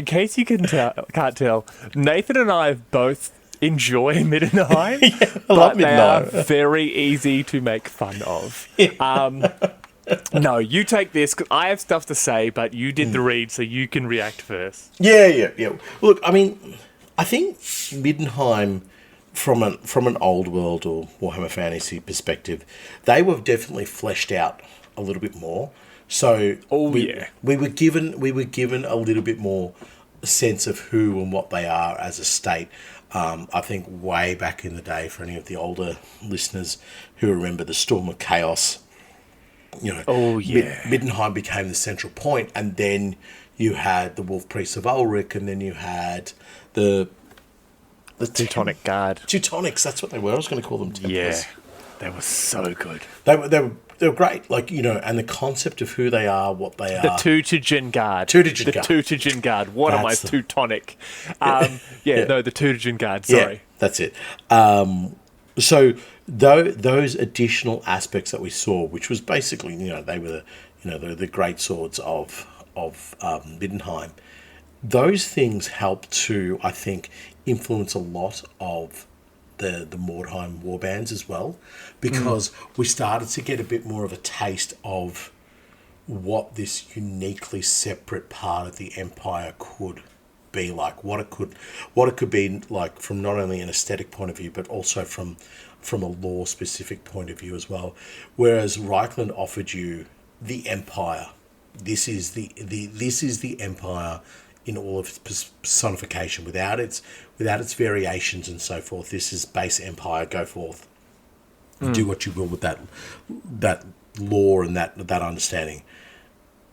case you can't tell, Nathan and I both enjoy Middenheim, but they are very easy to make fun of. No, you take this, because I have stuff to say, but you did the read, so you can react first. Yeah. Look, I mean, I think Middenheim, from an old world or Warhammer Fantasy perspective, they were definitely fleshed out a little bit more. So we were given a little bit more sense of who and what they are as a state. I think way back in the day, for any of the older listeners who remember the Storm of Chaos, Middenheim became the central point, and then you had the Wolf Priests of Ulrich, and then you had the Teutonic Guard. Teutonics, that's what they were. I was going to call them Templars. Yeah, they were so good. They were great, and the concept of who they are, what they are. The Teutonic Guard. Teutonic Guard. What am I, Teutonic? The Teutonic Guard, sorry. Yeah, that's it. So those additional aspects that we saw, which was basically, they were the great swords of Middenheim. Those things helped to, I think, influence a lot of the Mordheim warbands as well, because we started to get a bit more of a taste of what this uniquely separate part of the Empire could be like, what it could be like from not only an aesthetic point of view, but also from from a lore specific point of view as well. Whereas Reikland offered you the Empire. This is the Empire in all of its personification, without its variations and so forth. This is base Empire. Go forth, do what you will with that lore and that understanding.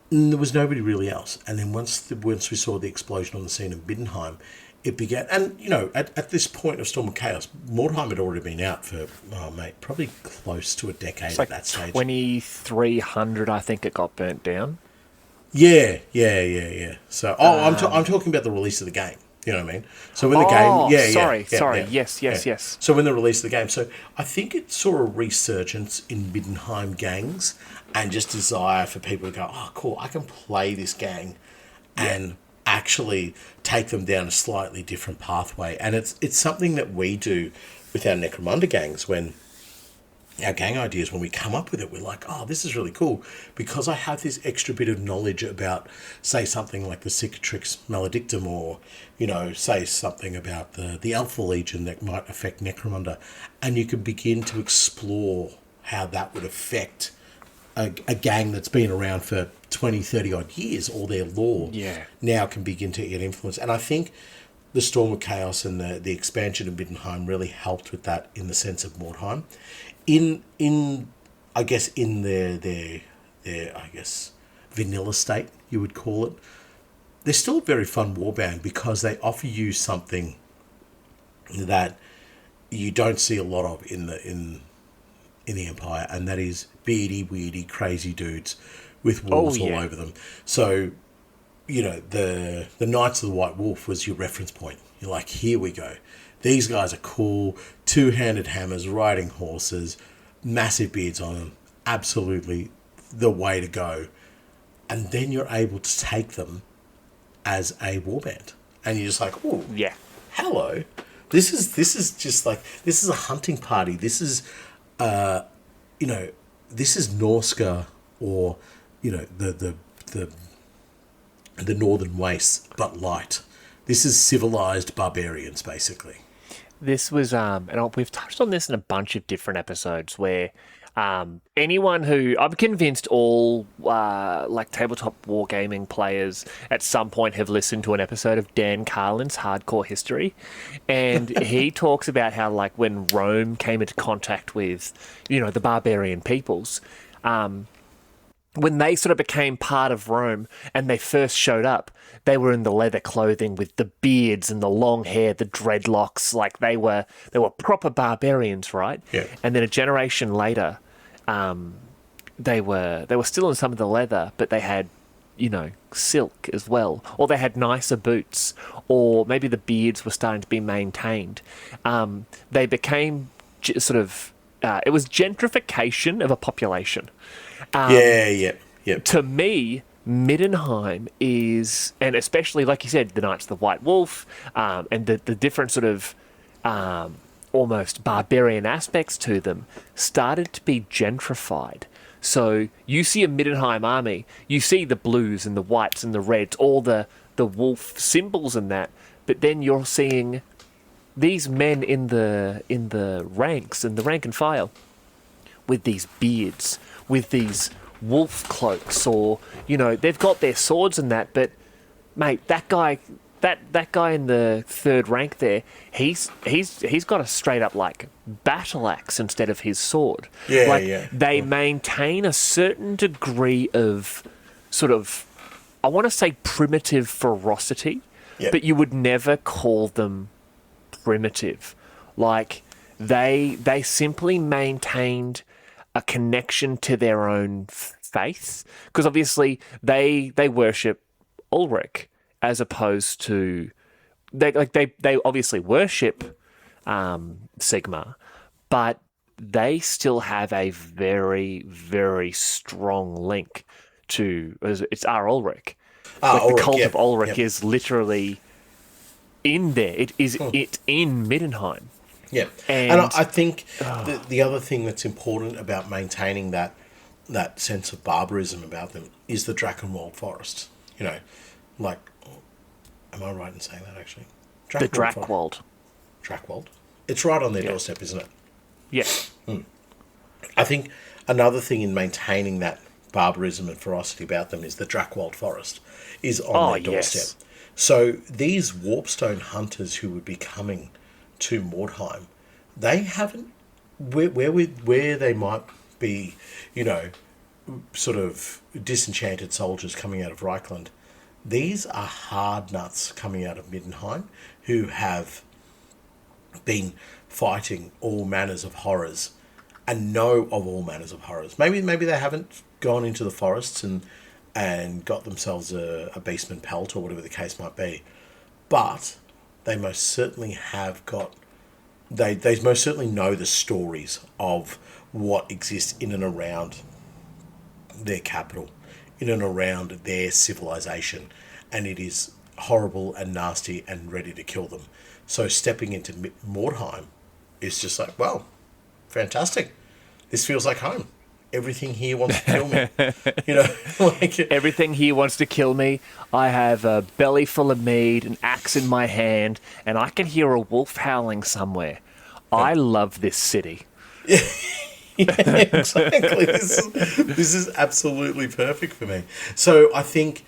And there was nobody really else. And then once we saw the explosion on the scene of Middenheim, it began. And at this point of Storm of Chaos, Mordheim had already been out for probably close to a decade at that stage. 2300, I think it got burnt down. Yeah. So, I'm talking about the release of the game. You know what I mean? So when the game, sorry, yes. So when the release of the game, so I think it saw a resurgence in Middenheim gangs and just desire for people to go, oh, cool, I can play this gang and actually take them down a slightly different pathway. And it's something that we do with our Necromunda gangs when. Our gang ideas, when we come up with it, we're like, oh, this is really cool because I have this extra bit of knowledge about, say, something like the Cicatrix Maledictum, or, say something about the Alpha Legion that might affect Necromunda. And you can begin to explore how that would affect a gang that's been around for 20, 30 odd years, or their lore now can begin to get influence. And I think the Storm of Chaos and the expansion of Middenheim really helped with that in the sense of Mordheim. In I guess in their I guess vanilla state, you would call it, they're still a very fun warband because they offer you something that you don't see a lot of in the Empire, and that is beardy, weirdy, crazy dudes with wolves all over them. So, the Knights of the White Wolf was your reference point. You're like, here we go. These guys are cool, two-handed hammers, riding horses, massive beards on them. Absolutely the way to go. And then you're able to take them as a warband. And you're just like, oh, yeah, hello. This is just like, this is a hunting party. This is, this is Norska, or, the Northern Wastes, but light. This is civilized barbarians, basically. This was, and we've touched on this in a bunch of different episodes where anyone who, I'm convinced all tabletop wargaming players at some point have listened to an episode of Dan Carlin's Hardcore History, and he talks about how when Rome came into contact with, the barbarian peoples, when they sort of became part of Rome and they first showed up, they were in the leather clothing with the beards and the long hair, the dreadlocks. They were proper barbarians, right? Yeah. And then a generation later, they were still in some of the leather, but they had, silk as well, or they had nicer boots, or maybe the beards were starting to be maintained. They became sort of it was gentrification of a population. To me, Middenheim is, and especially, like you said, the Knights of the White Wolf, and the different sort of almost barbarian aspects to them started to be gentrified. So you see a Middenheim army, you see the blues and the whites and the reds, all the wolf symbols and that, but then you're seeing these men in the ranks, in the rank and file, with these beards, with these wolf cloaks, or they've got their swords and that, but mate, that guy in the third rank there, he's got a straight up battle axe instead of his sword. They maintain a certain degree of sort of, I want to say, primitive ferocity, but you would never call them primitive. They simply maintained a connection to their own faith, because obviously they worship Ulrich, as opposed to they obviously worship Sigmar, but they still have a very, very strong link to, it's our Ulrich. The cult of Ulrich is literally in there. It's in Middenheim. Yeah, and I think the other thing that's important about maintaining that sense of barbarism about them is the Drakenwald Forest. Am I right in saying that, actually? The Drakwald. Drakwald. It's right on their doorstep, isn't it? Yeah. I think another thing in maintaining that barbarism and ferocity about them is the Drakwold Forest is on their doorstep. Yes. So these Warpstone hunters who would be coming to Mordheim, they haven't where they might be, sort of disenchanted soldiers coming out of Reikland. These are hard nuts coming out of Middenheim who have been fighting all manners of horrors and know of all manners of horrors. Maybe they haven't gone into the forests and got themselves a beastman pelt or whatever the case might be, but they most certainly have got. They most certainly know the stories of what exists in and around their capital, in and around their civilization, and it is horrible and nasty and ready to kill them. So stepping into Mordheim is just like, well, fantastic. This feels like home. Everything here wants to kill me. Everything here wants to kill me. I have a belly full of mead, an axe in my hand, and I can hear a wolf howling somewhere. I love this city. Yeah, exactly. This is absolutely perfect for me. So I think,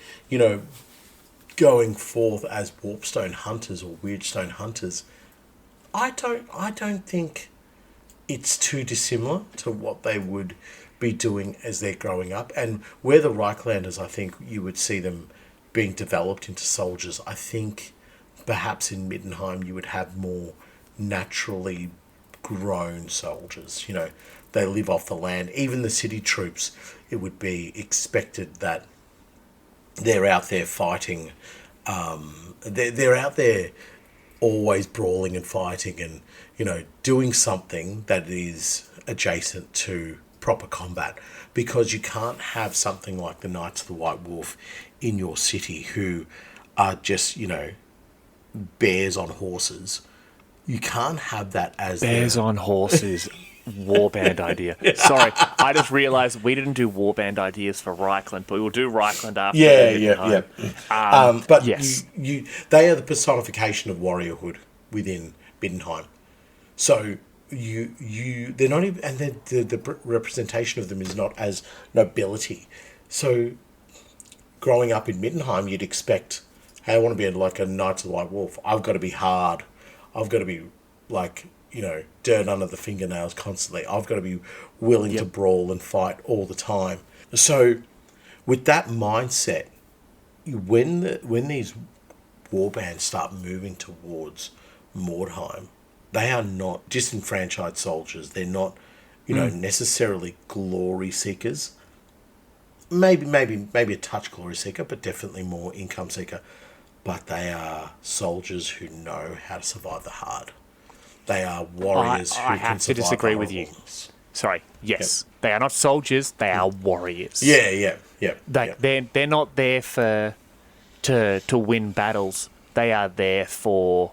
going forth as Warpstone hunters or Weirdstone hunters, I don't think it's too dissimilar to what they would be doing as they're growing up. And where the Reiklanders, I think you would see them being developed into soldiers. I think perhaps in Middenheim you would have more naturally grown soldiers. They live off the land. Even the city troops, it would be expected that they're out there fighting. They're out there always brawling and fighting and, doing something that is adjacent to proper combat, because you can't have something like the Knights of the White Wolf in your city who are just, bears on horses. You can't have that as bears on horses. Warband idea. Sorry, I just realised we didn't do warband ideas for Reikland, but we will do Reikland after. Yeah. But yes, they are the personification of warriorhood within Middenheim. So they're not even, and the representation of them is not as nobility. So growing up in Middenheim, you'd expect, hey, I want to be like a Knights of the White Wolf. I've got to be hard. I've got to be like, dirt under the fingernails constantly. I've got to be willing to brawl and fight all the time. So with that mindset, when these warbands start moving towards Mordheim, they are not disenfranchised soldiers. They're not, necessarily glory seekers. Maybe a touch glory seeker, but definitely more income seeker. But they are soldiers who know how to survive the hard. They are warriors who can survive. I have to disagree with you. Sorry. Yes, They are not soldiers. They are warriors. Yeah. They're not there to win battles. They are there for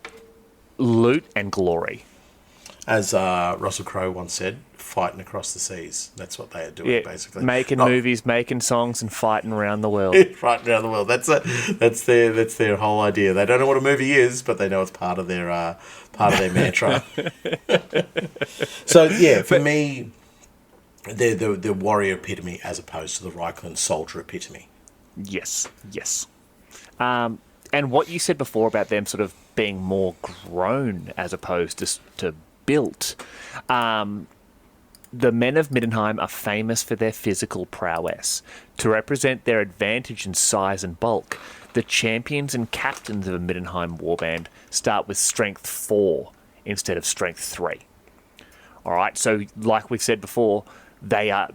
loot and glory. As Russell Crowe once said, fighting across the seas. That's what they are doing, basically. Making movies, making songs, and fighting around the world. Fighting around the world. That's their whole idea. They don't know what a movie is, but they know it's part of their mantra. So for me, they're the warrior epitome as opposed to the Reikland soldier epitome. Yes. And what you said before about them sort of being more grown as opposed to built. The men of Middenheim are famous for their physical prowess. To represent their advantage in size and bulk, the champions and captains of a Middenheim warband start with strength 4 instead of strength 3. All right, so like we've said before, they are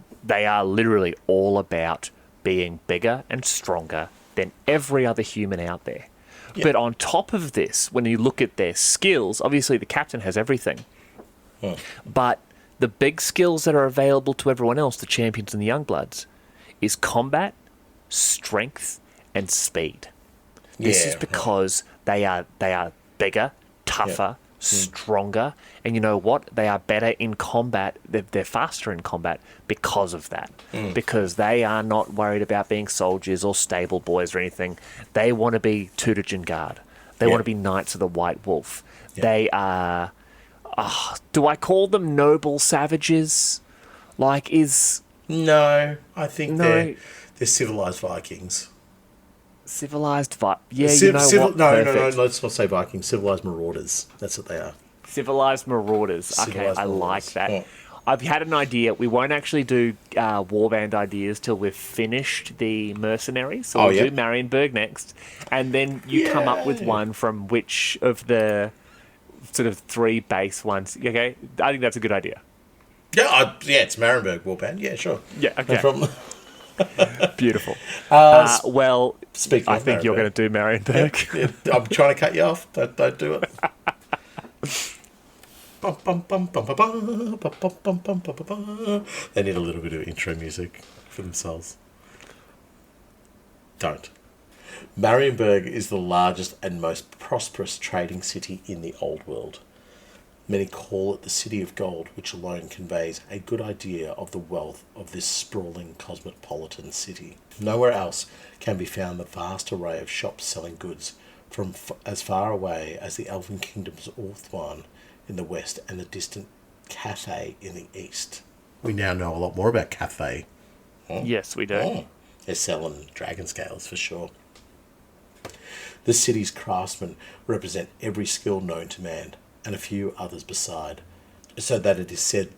literally all about being bigger and stronger than every other human out there. Yep. But on top of this, when you look at their skills, obviously the captain has everything. But the big skills that are available to everyone else, the champions and the youngbloods, is combat, strength, and speed. This is because they are bigger, tougher, stronger, and you know what? They are better in combat. They're faster in combat because of that. Because they are not worried about being soldiers or stable boys or anything. They want to be tutelage and guard. They want to be Knights of the White Wolf. They are... Do I call them noble savages? Like, is No, I think no they're civilized Vikings. civilized Yeah, you know what? No. Perfect. Let's not say Vikings. Civilized marauders. That's what they are. Civilized marauders. Okay, Civilized I like marauders. that. Yeah. I've had an idea. We won't actually do warband ideas till we've finished the mercenaries. So Oh, we'll yeah. do Marienburg next, and then you come up with Yay. one from which of the sort of three base ones. Okay, I think that's a good idea. Yeah, it's Marienburg Warband. Yeah, sure. Yeah. No Okay. problem. Beautiful. Uh, Well, speaking I of think you're going to do Marienburg. Yeah, I'm trying to cut you off. Don't do it. Bum, bum, bum, bum, bum, bum, bum, bum, bum, bum, bum, bum. They need a little bit of intro music for themselves. Don't. Marienburg is the largest and most prosperous trading city in the Old World. Many call it the City of Gold, which alone conveys a good idea of the wealth of this sprawling cosmopolitan city. Nowhere else can be found the vast array of shops selling goods from as far away as the Elven Kingdom's Orthwan in the west and the distant Cathay in the east. We now know a lot more about Cathay. Yes, we do. Oh, they're selling dragon scales for sure. The city's craftsmen represent every skill known to man, and a few others beside, so that it is said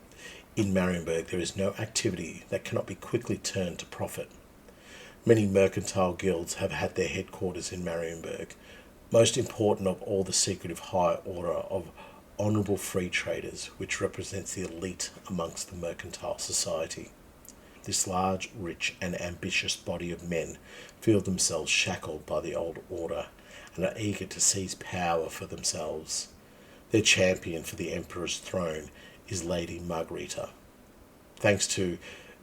in Marienburg there is no activity that cannot be quickly turned to profit. Many mercantile guilds have had their headquarters in Marienburg, most important of all the secretive high order of honourable free traders, which represents the elite amongst the mercantile society. This large, rich, and ambitious body of men feel themselves shackled by the old order and are eager to seize power for themselves. Their champion for the Emperor's throne is Lady Margarita. Thanks to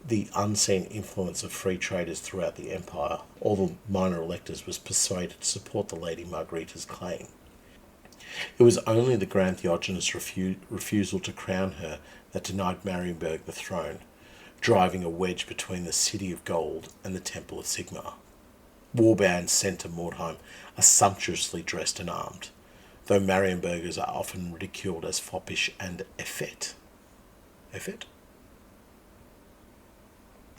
the unseen influence of free traders throughout the Empire, all the minor electors was persuaded to support the Lady Margarita's claim. It was only the Grand Theogenes' refusal to crown her that denied Marienburg the throne, driving a wedge between the City of Gold and the Temple of Sigmar. Warbands sent to Mordheim are sumptuously dressed and armed, though Marienburgers are often ridiculed as foppish and effete. Effete?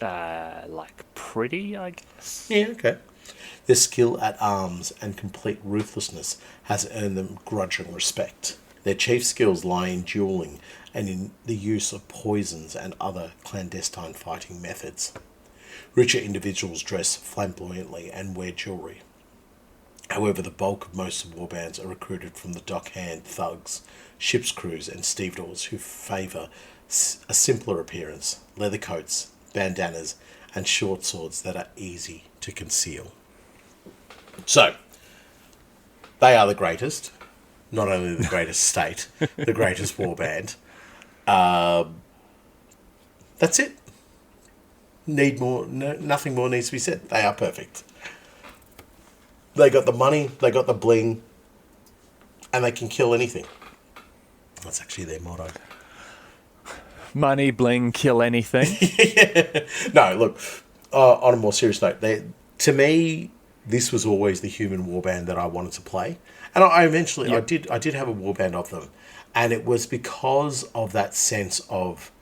Like pretty, I guess. Yeah, okay. Their skill at arms and complete ruthlessness has earned them grudging respect. Their chief skills lie in duelling and in the use of poisons and other clandestine fighting methods. Richer individuals dress flamboyantly and wear jewellery. However, the bulk of most warbands are recruited from the dockhand thugs, ship's crews and stevedores who favour a simpler appearance, leather coats, bandanas and short swords that are easy to conceal. So, they are the greatest. Not only the greatest state, the greatest warband. That's it. Need more? No, nothing more needs to be said. They are perfect. They got the money, they got the bling, and they can kill anything. That's actually their motto. Money, bling, kill anything. No, look. On a more serious note, to me, this was always the human warband that I wanted to play, and I eventually Yep. I did have a warband of them, and it was because of that sense of,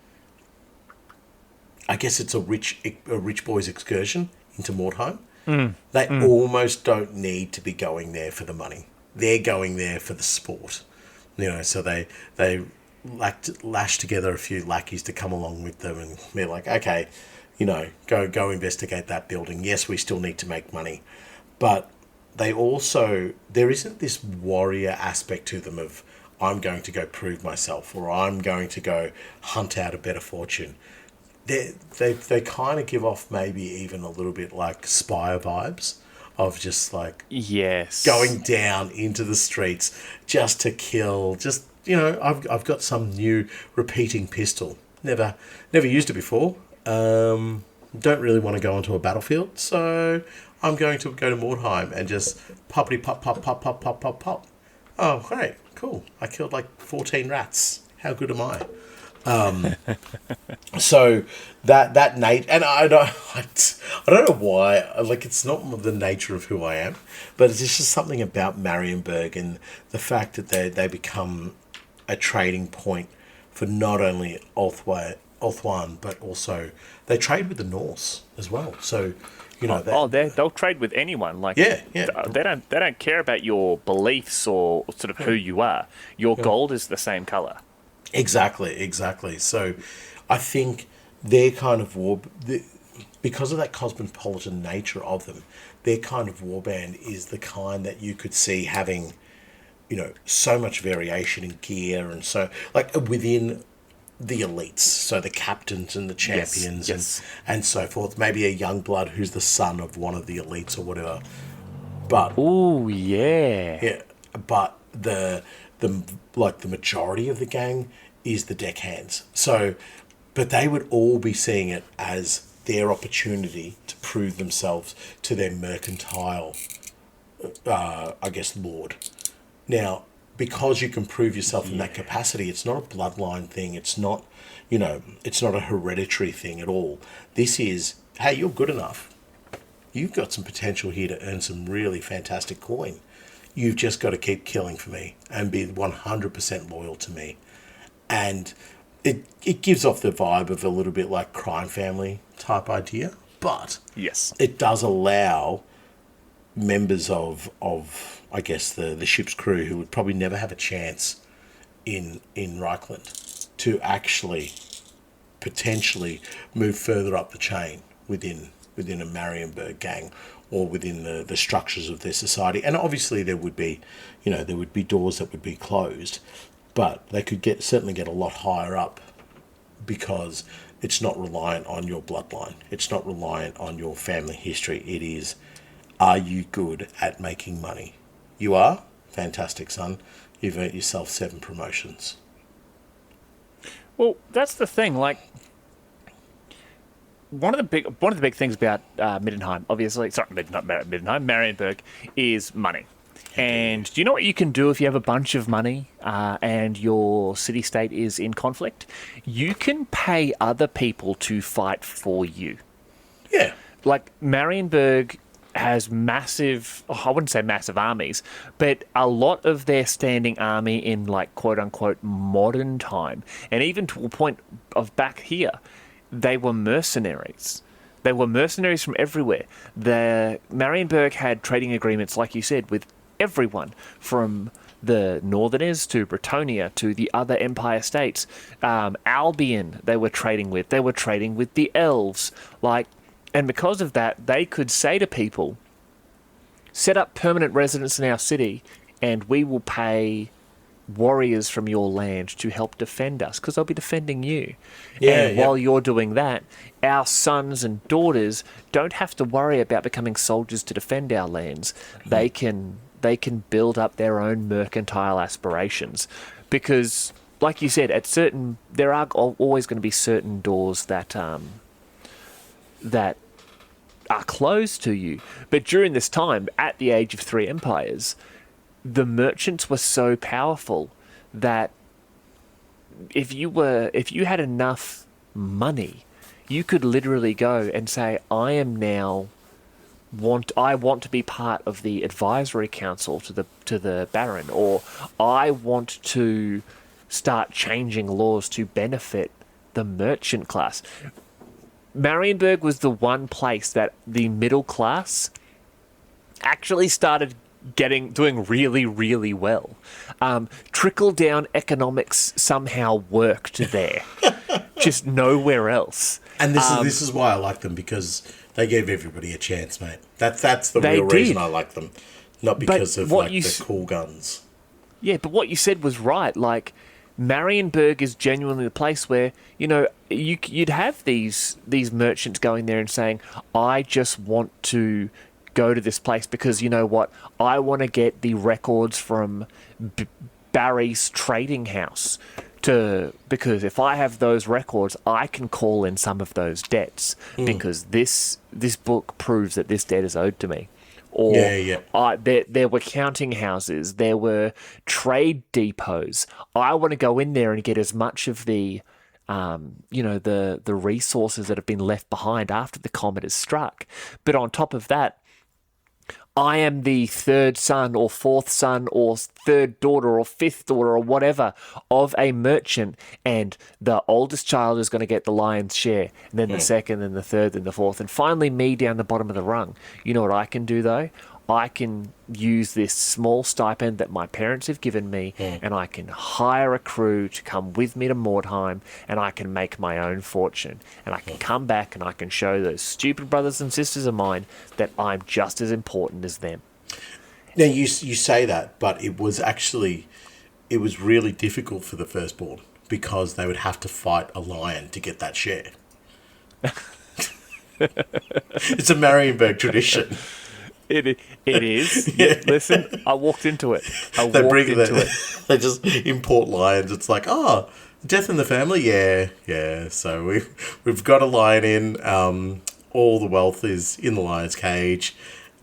I guess it's a rich boy's excursion into Mordheim. They almost don't need to be going there for the money. They're going there for the sport, So they lash together a few lackeys to come along with them, and they're like, okay, go investigate that building. Yes, we still need to make money, but there isn't this warrior aspect to them of I'm going to go prove myself or I'm going to go hunt out a better fortune. They kind of give off maybe even a little bit like Spire vibes of just like Yes. going down into the streets just to kill. Just I've got some new repeating pistol. Never used it before. Don't really want to go onto a battlefield, so I'm going to go to Mordheim and just poppity pop pop pop pop pop pop pop. Oh, great, cool! I killed like 14 rats. How good am I? So that Nate, and I don't know why. Like, it's not the nature of who I am, but it's just something about Marienburg and the fact that they become a trading point for not only Ulthuan, but also they trade with the Norse as well. So, They'll trade with anyone. Like, yeah, yeah, they don't care about your beliefs or sort of who you are. Your gold is the same color. exactly. So, I think their kind of because of that cosmopolitan nature of them, their kind of warband is the kind that you could see having, so much variation in gear and so like within the elites, so the captains and the champions Yes. and so forth. Maybe a young blood who's the son of one of the elites or whatever. But Oh yeah. yeah, but the majority of the gang is the deckhands. So, but they would all be seeing it as their opportunity to prove themselves to their mercantile, lord. Now, because you can prove yourself in that capacity, it's not a bloodline thing. It's not, it's not a hereditary thing at all. This is, hey, you're good enough. You've got some potential here to earn some really fantastic coin. You've just got to keep killing for me and be 100% loyal to me. And it gives off the vibe of a little bit like crime family type idea, but Yes. it does allow members of I guess the ship's crew who would probably never have a chance in Reikland to actually potentially move further up the chain within a Marienburg gang or within the structures of their society. And obviously there would be doors that would be closed, but they could certainly get a lot higher up because it's not reliant on your bloodline. It's not reliant on your family history. It is, are you good at making money? You are? Fantastic, son. You've earned yourself 7 promotions. Well, that's the thing. Like, one of the big things about Middenheim, obviously, sorry, not Middenheim, Marienburg, is money. And do you know what you can do if you have a bunch of money and your city-state is in conflict? You can pay other people to fight for you. Yeah. Like, Marienburg has I wouldn't say massive armies, but a lot of their standing army in, like, quote-unquote modern time, and even to a point of back here, they were mercenaries. They were mercenaries from everywhere. Marienburg had trading agreements, like you said, with everyone from the Northerners to Bretonnia to the other Empire states. Albion, they were trading with. They were trading with the elves. And because of that, they could say to people, set up permanent residence in our city and we will pay warriors from your land to help defend us because they'll be defending you. While you're doing that, our sons and daughters don't have to worry about becoming soldiers to defend our lands. They can build up their own mercantile aspirations because, like you said, there are always going to be certain doors that are closed to you. But during this time, at the age of 3 empires, the merchants were so powerful that if you had enough money, you could literally go and say, I want to be part of the advisory council to the Baron, or I want to start changing laws to benefit the merchant class. Marienburg was the one place that the middle class actually started doing really, really well. Trickle-down economics somehow worked there, just nowhere else. And this is why I like them, because they gave everybody a chance, mate. That's the real reason I like them, not because of the cool guns. Yeah, but what you said was right. Like, Marienburg is genuinely the place where, you'd have these merchants going there and saying, I just want to go to this place because, you know what, I want to get the records from Barry's trading house because if I have those records, I can call in some of those debts because this book proves that this debt is owed to me. Or there were counting houses, there were trade depots. I want to go in there and get as much of the the resources that have been left behind after the comet has struck. But on top of that, I am the third son or fourth son or third daughter or fifth daughter or whatever of a merchant, and the oldest child is going to get the lion's share, and then the second, and the third, and the fourth, and finally me down the bottom of the rung. You know what I can do though? I can use this small stipend that my parents have given me, and I can hire a crew to come with me to Mordheim, and I can make my own fortune. And I can come back and I can show those stupid brothers and sisters of mine that I'm just as important as them. Now, you say that, but it was really difficult for the firstborn because they would have to fight a lion to get that share. It's a Marienburg tradition. It is. Yeah. Listen, I walked into it. They just import lions. It's like, oh, death in the family? Yeah. So we've got a lion in. All the wealth is in the lion's cage,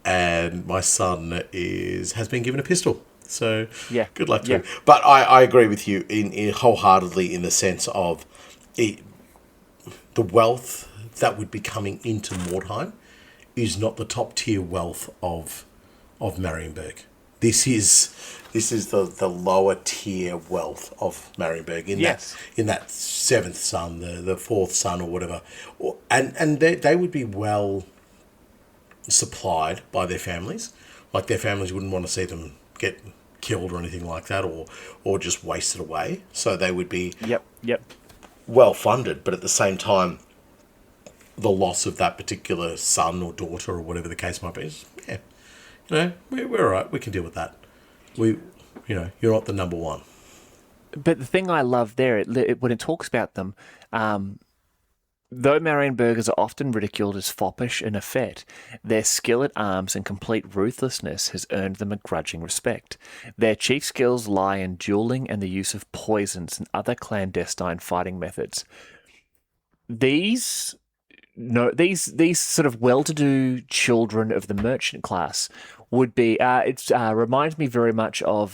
and my son has been given a pistol. So yeah, good luck to him. But I agree with you in wholeheartedly in the sense of the wealth that would be coming into Mordheim is not the top tier wealth of Marienburg. This is the lower tier wealth of Marienburg in that seventh son, the fourth son or whatever, and they would be well supplied by their families. Like their families wouldn't want to see them get killed or anything like that, or just wasted away. So they would be well funded, but at the same time, the loss of that particular son or daughter or whatever the case might be, we're all right. We can deal with that. You're not the number one. But the thing I love there, when it talks about them, though Marienburgers are often ridiculed as foppish and effete, their skill at arms and complete ruthlessness has earned them a grudging respect. Their chief skills lie in dueling and the use of poisons and other clandestine fighting methods. These sort of well-to-do children of the merchant class would be. It reminds me very much of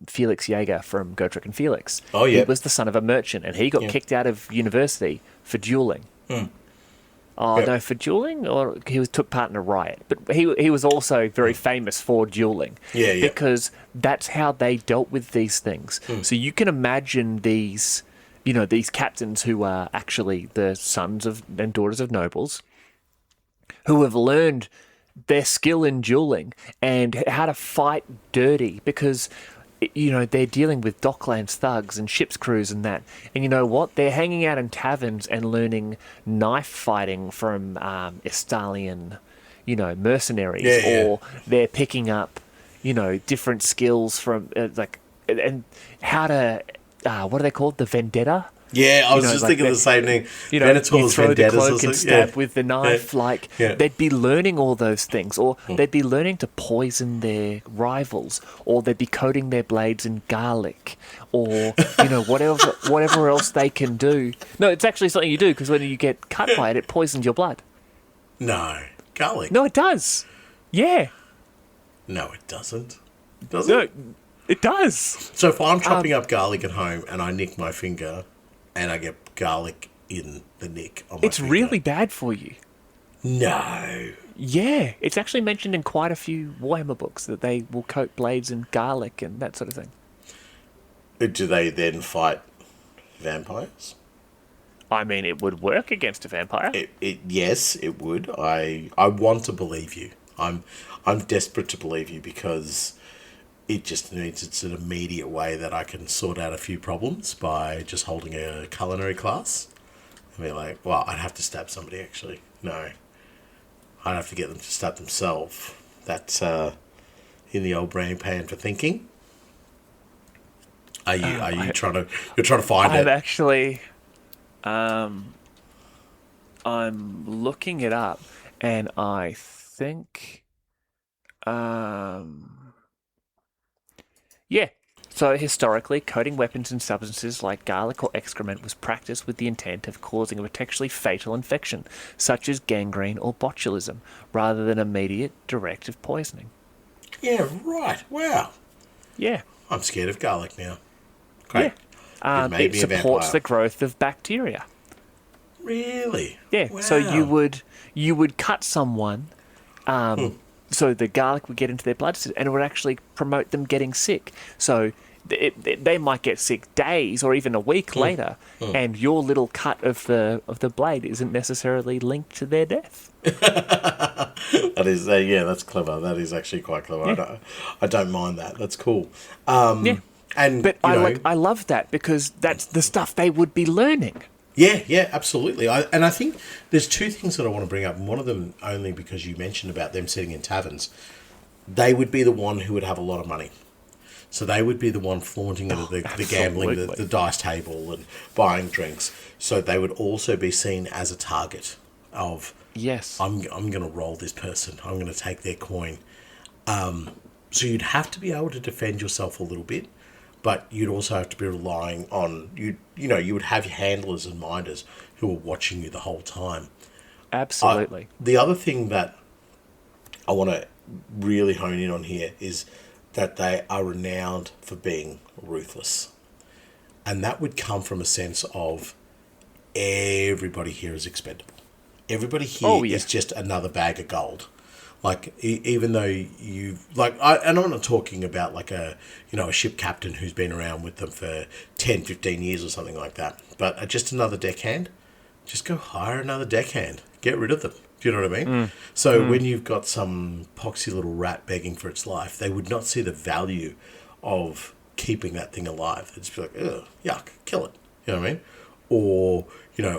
Felix Jaeger from Gotrek and Felix. Oh yeah, he was the son of a merchant, and he got kicked out of university for dueling. No, for dueling, or he took part in a riot. But he was also very famous for dueling. Yeah. Because that's how they dealt with these things. So you can imagine these. These captains who are actually the sons of and daughters of nobles who have learned their skill in dueling and how to fight dirty because, they're dealing with docklands thugs and ship's crews and that. And you know what? They're hanging out in taverns and learning knife fighting from Estalian, mercenaries. Or they're picking up, different skills from, and how to... what are they called? The vendetta? Yeah, I was just thinking the same thing. You throw the cloak and stab with the knife. They'd be learning all those things, or they'd be learning to poison their rivals, or they'd be coating their blades in garlic, or whatever else they can do. No, it's actually something you do because when you get cut by it, it poisons your blood. No, garlic. No, it does. Yeah. No, it doesn't. Does it? No, it does. So if I'm chopping up garlic at home and I nick my finger and I get garlic in the nick on my it's finger. really bad for you. No. Yeah, it's actually mentioned in quite a few Warhammer books that they will coat blades in garlic and that sort of thing. Do they then fight vampires? I mean, it would work against a vampire. Yes, it would. I want to believe you. I'm desperate to believe you because it just needs it's an immediate way that I can sort out a few problems by just holding a culinary class. I mean, I'd have to stab somebody, actually. No. I'd have to get them to stab themselves. That's in the old brain pan for thinking. Are you trying to find it? I'm actually... I'm looking it up, and I think... Yeah. So historically, coating weapons in substances like garlic or excrement was practiced with the intent of causing a potentially fatal infection, such as gangrene or botulism, rather than immediate directive poisoning. Yeah, right. Wow. Yeah. I'm scared of garlic now. Great. Yeah. It supports the growth of bacteria. Really? Yeah. Wow. So you would cut someone, so the garlic would get into their blood and it would actually promote them getting sick. So they might get sick days or even a week later, and your little cut of the blade isn't necessarily linked to their death. That is, that's clever. That is actually quite clever. Yeah. I don't mind that. That's cool. Yeah. And But I love that because that's the stuff they would be learning. Yeah, absolutely. I think there's two things that I want to bring up, and one of them only because you mentioned about them sitting in taverns. They would be the one who would have a lot of money. So they would be the one flaunting at the gambling, the dice table and buying drinks. So they would also be seen as a target of, yes, I'm going to roll this person. I'm going to take their coin. So you'd have to be able to defend yourself a little bit, but you'd also have to be relying on, you would have your handlers and minders who are watching you the whole time. Absolutely. The other thing that I want to really hone in on here is that they are renowned for being ruthless. And that would come from a sense of everybody here is expendable. Everybody here is just another bag of gold. Like, even though I'm not talking about like a ship captain who's been around with them for 10, 15 years or something like that, but just another deckhand, just go hire another deckhand. Get rid of them. Do you know what I mean? So when you've got some poxy little rat begging for its life, they would not see the value of keeping that thing alive. They'd just be like, ugh, yuck, kill it. You know what I mean? Or,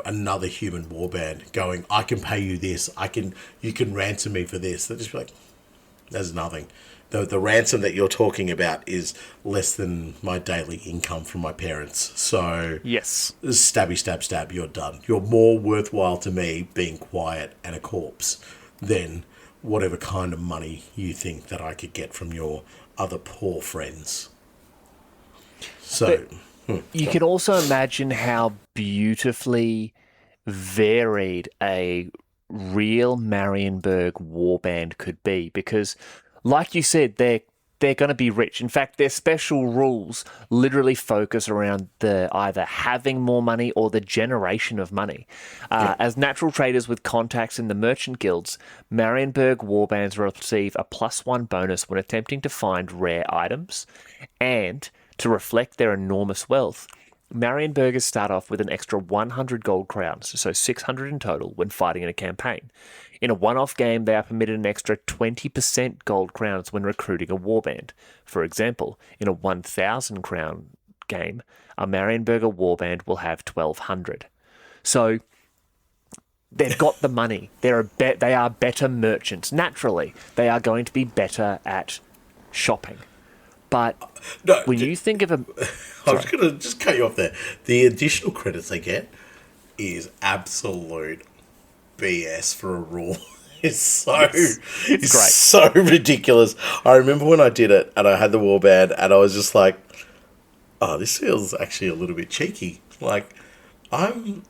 another human warband going, I can pay you this. You can ransom me for this. They'd just be like, there's nothing. The ransom that you're talking about is less than my daily income from my parents. So yes, stabby, stab, stab, you're done. You're more worthwhile to me being quiet and a corpse than whatever kind of money you think that I could get from your other poor friends. So you can also imagine how beautifully varied a real Marienburg warband could be, because like you said, they're going to be rich. In fact, their special rules literally focus around the either having more money or the generation of money. As natural traders with contacts in the merchant guilds, Marienburg warbands receive a +1 bonus when attempting to find rare items, and to reflect their enormous wealth, Marienburgers start off with an extra 100 gold crowns, so 600 in total, when fighting in a campaign. In a one-off game, they are permitted an extra 20% gold crowns when recruiting a warband. For example, in a 1,000 crown game, a Marienburger warband will have 1,200. So they've got the money. They are better merchants. Naturally, they are going to be better at shopping. But when you think of a... I was going to just cut you off there. The additional credits they get is absolute BS for a rule. It's great. So ridiculous. I remember when I did it and I had the warband and I was just like, oh, this feels actually a little bit cheeky. Like, I'm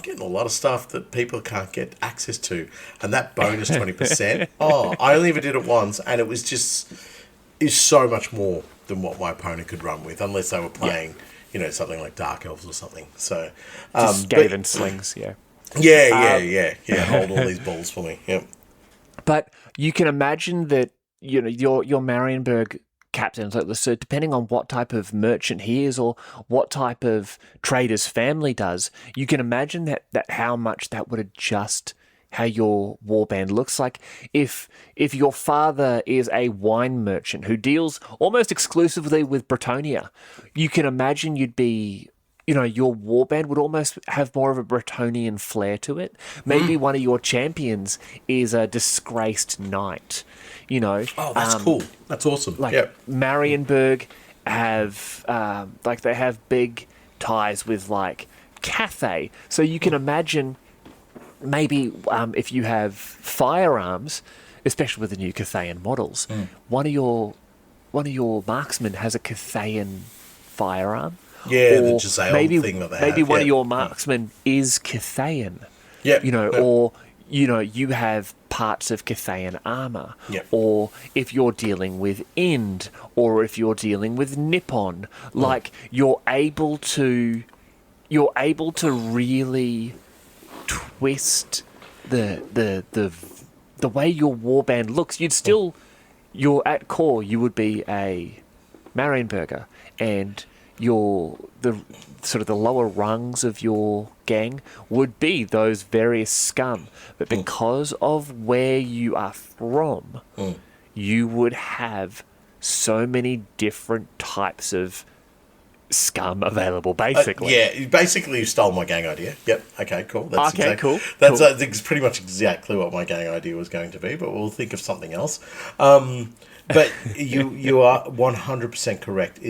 getting a lot of stuff that people can't get access to. And that bonus 20%, I only ever did it once and it was just... is so much more than what my opponent could run with, unless they were playing, something like Dark Elves or something. So, just Skaven slings, Yeah. Hold all these balls for me. Yep. But you can imagine that your Marienburg captain, so depending on what type of merchant he is or what type of trader's family does, you can imagine that how much that would adjust how your warband looks. Like if your father is a wine merchant who deals almost exclusively with Bretonia, you can imagine you'd be, your warband would almost have more of a Bretonian flair to it. Maybe one of your champions is a disgraced knight, Oh, that's cool. That's awesome. Like Marienburg have, they have big ties with like Cathay. So you can imagine... maybe if you have firearms, especially with the new Cathayan models, one of your marksmen has a Cathayan firearm. Yeah, the Giselle thing that they have. Maybe one of your marksmen is Cathayan. Yeah. Or you have parts of Cathayan armor. Yeah. Or if you're dealing with Ind, or if you're dealing with Nippon, like you're able to really twist the the way your warband looks, you're at core, you would be a Marienburger, and the sort of the lower rungs of your gang would be those various scum. But because of where you are from, you would have so many different types of scum available, basically. Yeah, basically you stole my gang idea. Yep. Okay, cool. That's Cool. That's cool. pretty much exactly what my gang idea was going to be, but we'll think of something else. But you are 100% correct.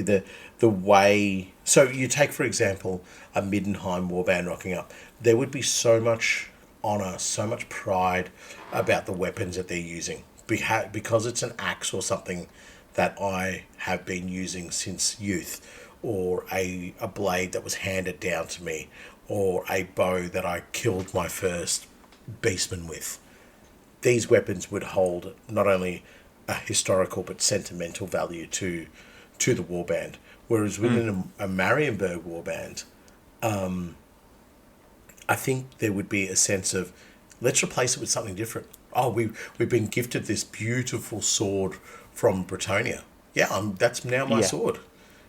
The way, so you take for example a Middenheim warband rocking up, there would be so much honor, so much pride about the weapons that they're using because it's an axe or something that I have been using since youth, or a blade that was handed down to me, or a bow that I killed my first beastman with. These weapons would hold not only a historical but sentimental value to the warband. Whereas within a Marienburg warband, I think there would be a sense of, let's replace it with something different. Oh, we've been gifted this beautiful sword from Bretonia. Yeah, that's now my sword.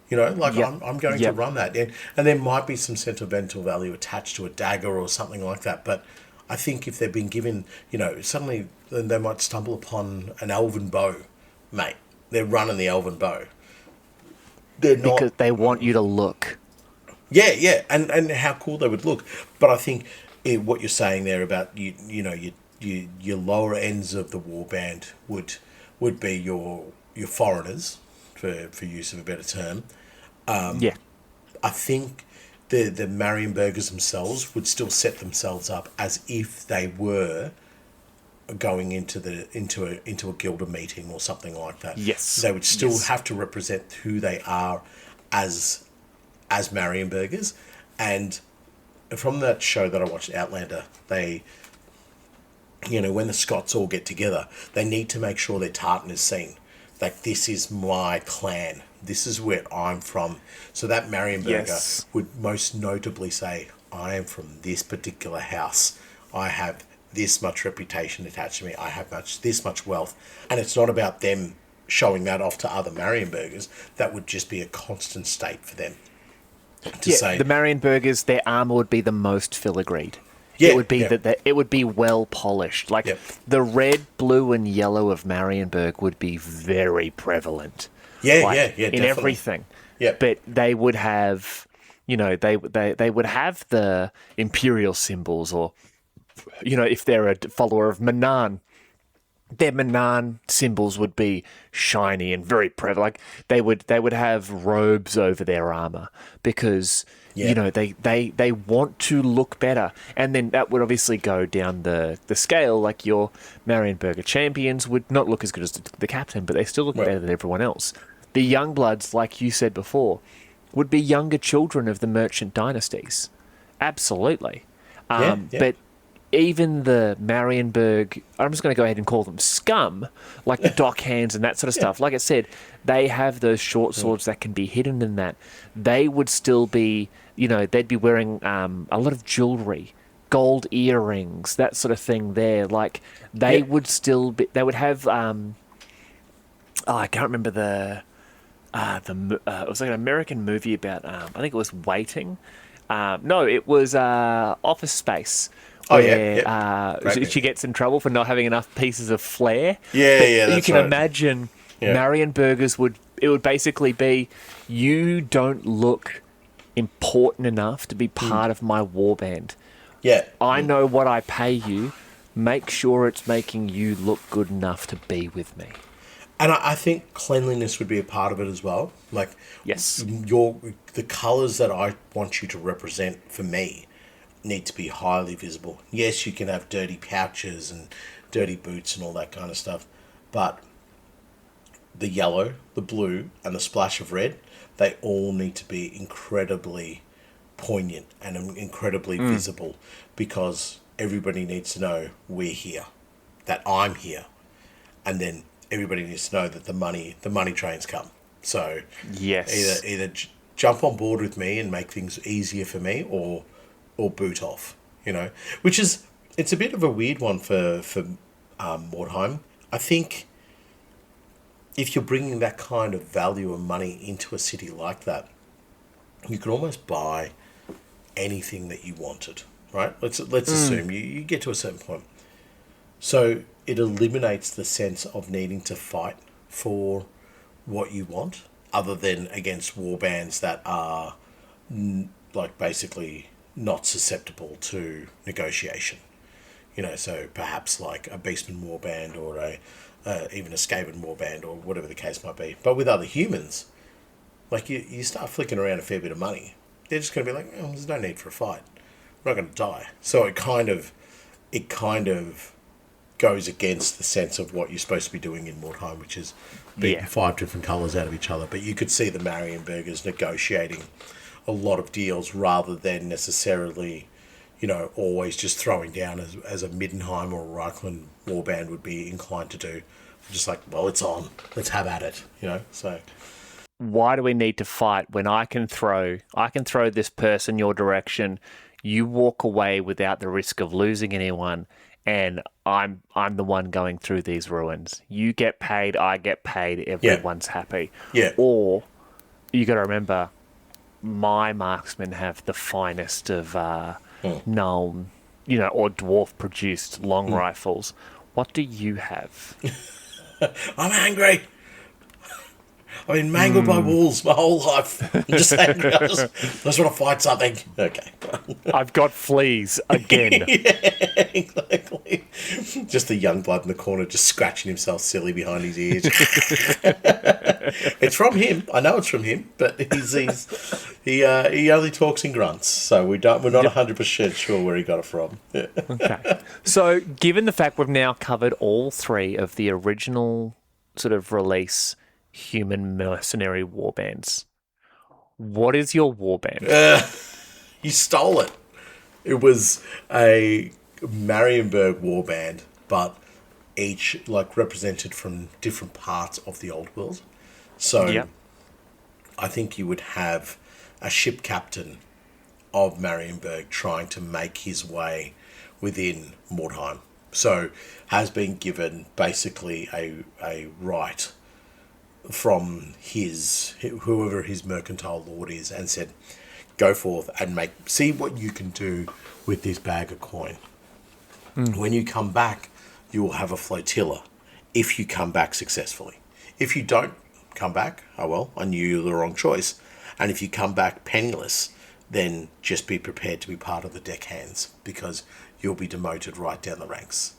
You know, like I'm going to run that. And there might be some sentimental value attached to a dagger or something like that. But I think if they've been given, suddenly they might stumble upon an elven bow, mate. They're running the elven bow. They're not, because they want you to look. Yeah, and how cool they would look. But I think what you're saying there about your lower ends of the warband would be your foreigners, for use of a better term. I think the Marienburgers themselves would still set themselves up as if they were going into a guilder meeting or something like that. Yes, they would still have to represent who they are as Marienburgers. And from that show that I watched, Outlander, they, when the Scots all get together, they need to make sure their tartan is seen. Like, this is my clan. This is where I'm from. So that Marienburger would most notably say, I am from this particular house. I have this much reputation attached to me. I have this much wealth. And it's not about them showing that off to other Marienburgers. That would just be a constant state for them to say. The Marienburgers, their armor would be the most filigreed. Yeah, it would be it would be well polished. Like the red, blue, and yellow of Marienburg would be very prevalent. In definitely. Everything. Yeah, but they would have, they would have the imperial symbols, or, if they're a follower of Manan, their Manan symbols would be shiny and very prevalent. Like they would have robes over their armor because they want to look better, and then that would obviously go down the scale. Like your Marienburger champions would not look as good as the captain, but they still look better than everyone else. The young bloods, like you said before, would be younger children of the merchant dynasties. Absolutely. But even the Marienburg, I'm just going to go ahead and call them scum, like the dockhands and that sort of stuff. Like I said, they have those short swords that can be hidden in that. They would still be, they'd be wearing a lot of jewellery, gold earrings, that sort of thing there. Like, they would still be, they would have, I can't remember it was like an American movie about, I think it was Waiting. No, it was Office Space. Where she gets in trouble for not having enough pieces of flair. That's you can imagine Marienburgers it would basically be, you don't look important enough to be part of my warband. I know what I pay you. Make sure it's making you look good enough to be with me. And I think cleanliness would be a part of it as well. Like, the colours that I want you to represent for me need to be highly visible. Yes, you can have dirty pouches and dirty boots and all that kind of stuff, but the yellow, the blue, and the splash of red, they all need to be incredibly poignant and incredibly visible, because everybody needs to know we're here, that I'm here, and then everybody needs to know that the money train's come. So either jump on board with me and make things easier for me, or boot off, which is, it's a bit of a weird one for Mordheim. I think if you're bringing that kind of value and money into a city like that, you could almost buy anything that you wanted, right? Let's assume you get to a certain point. So it eliminates the sense of needing to fight for what you want, other than against warbands that are like basically not susceptible to negotiation. So perhaps like a beastman warband or even a skaven warband or whatever the case might be. But with other humans, like you start flicking around a fair bit of money, they're just going to be like, oh, there's no need for a fight. We're not going to die. So it kind of goes against the sense of what you're supposed to be doing in Mordheim, which is beating 5 different colours out of each other. But you could see the Marienburgers negotiating a lot of deals rather than necessarily, always just throwing down as a Middenheim or a Reikland warband would be inclined to do. Just like, well, it's on. Let's have at it, so... Why do we need to fight when I can throw this person your direction, you walk away without the risk of losing anyone, and I'm the one going through these ruins. You get paid, I get paid, everyone's happy. Yeah. Or you got to remember, my marksmen have the finest of known, or dwarf produced long rifles. What do you have? I'm angry. I've been mangled by wolves my whole life. I'm just angry. I just want to fight something. Okay. I've got fleas again. Yeah, exactly. Just the young blood in the corner just scratching himself silly behind his ears. It's from him. I know it's from him, but he only talks in grunts, so we're not 100% sure where he got it from. Yeah. Okay. So given the fact we've now covered all 3 of the original sort of release human mercenary warbands, what is your warband? You stole it. It was a Marienburg warband, but each represented from different parts of the old world. So I think you would have a ship captain of Marienburg trying to make his way within Mordheim. So has been given basically a right from whoever his mercantile lord is, and said, go forth and see what you can do with this bag of coin. When you come back, you will have a flotilla if you come back successfully. If you don't come back, oh well, I knew you were the wrong choice. And if you come back penniless, then just be prepared to be part of the deckhands, because you'll be demoted right down the ranks,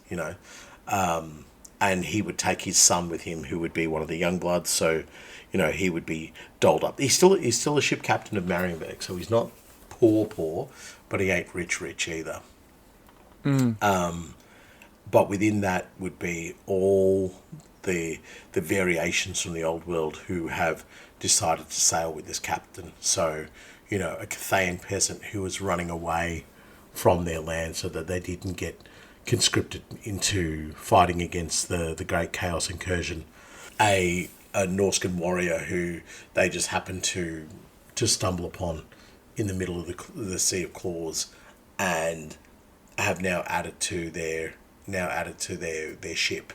and he would take his son with him, who would be one of the young bloods. So, he would be doled up. He's still a ship captain of Marienburg, so he's not poor, but he ain't rich either. But within that would be all the variations from the old world who have decided to sail with this captain. So, a Cathayan peasant who was running away from their land so that they didn't get conscripted into fighting against the Great Chaos Incursion. A Norscan warrior who they just happened to stumble upon in the middle of the Sea of Claws, and have now added to their ship.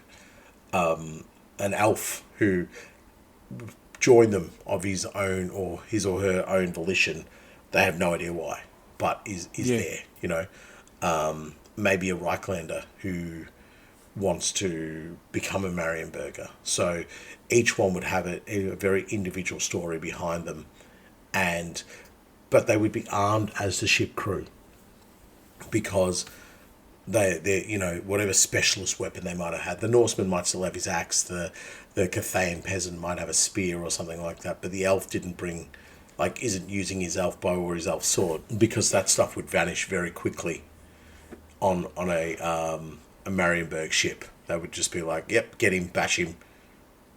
An elf who joined them of his own or her own volition. They have no idea why, but is there, maybe a Reiklander who wants to become a Marienburger. So each one would have a very individual story behind them, but they would be armed as the ship crew, because they whatever specialist weapon they might have had. The Norseman might still have his axe. The Cathayan peasant might have a spear or something like that. But the elf isn't using his elf bow or his elf sword, because that stuff would vanish very quickly on a Marienburg ship. They would just be like, yep, get him, bash him,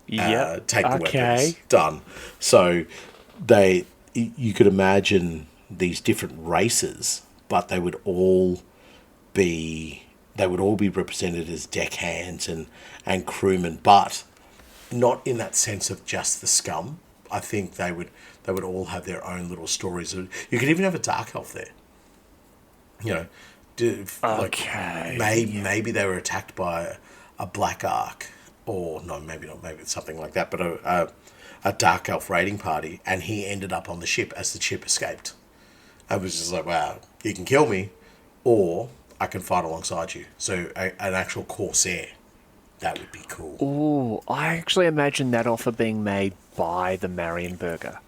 take the weapons, done. So you could imagine these different races, but they would all be represented as deckhands and crewmen, but not in that sense of just the scum. I think they would all have their own little stories. You could even have a dark elf there. Maybe they were attacked by a black ark, or no, maybe not, maybe it's something like that, but a dark elf raiding party, and he ended up on the ship as the ship escaped. I was just like, wow, you can kill me, or I can fight alongside you. So an actual corsair, that would be cool. Oh, I actually imagine that offer being made by the Marienburger,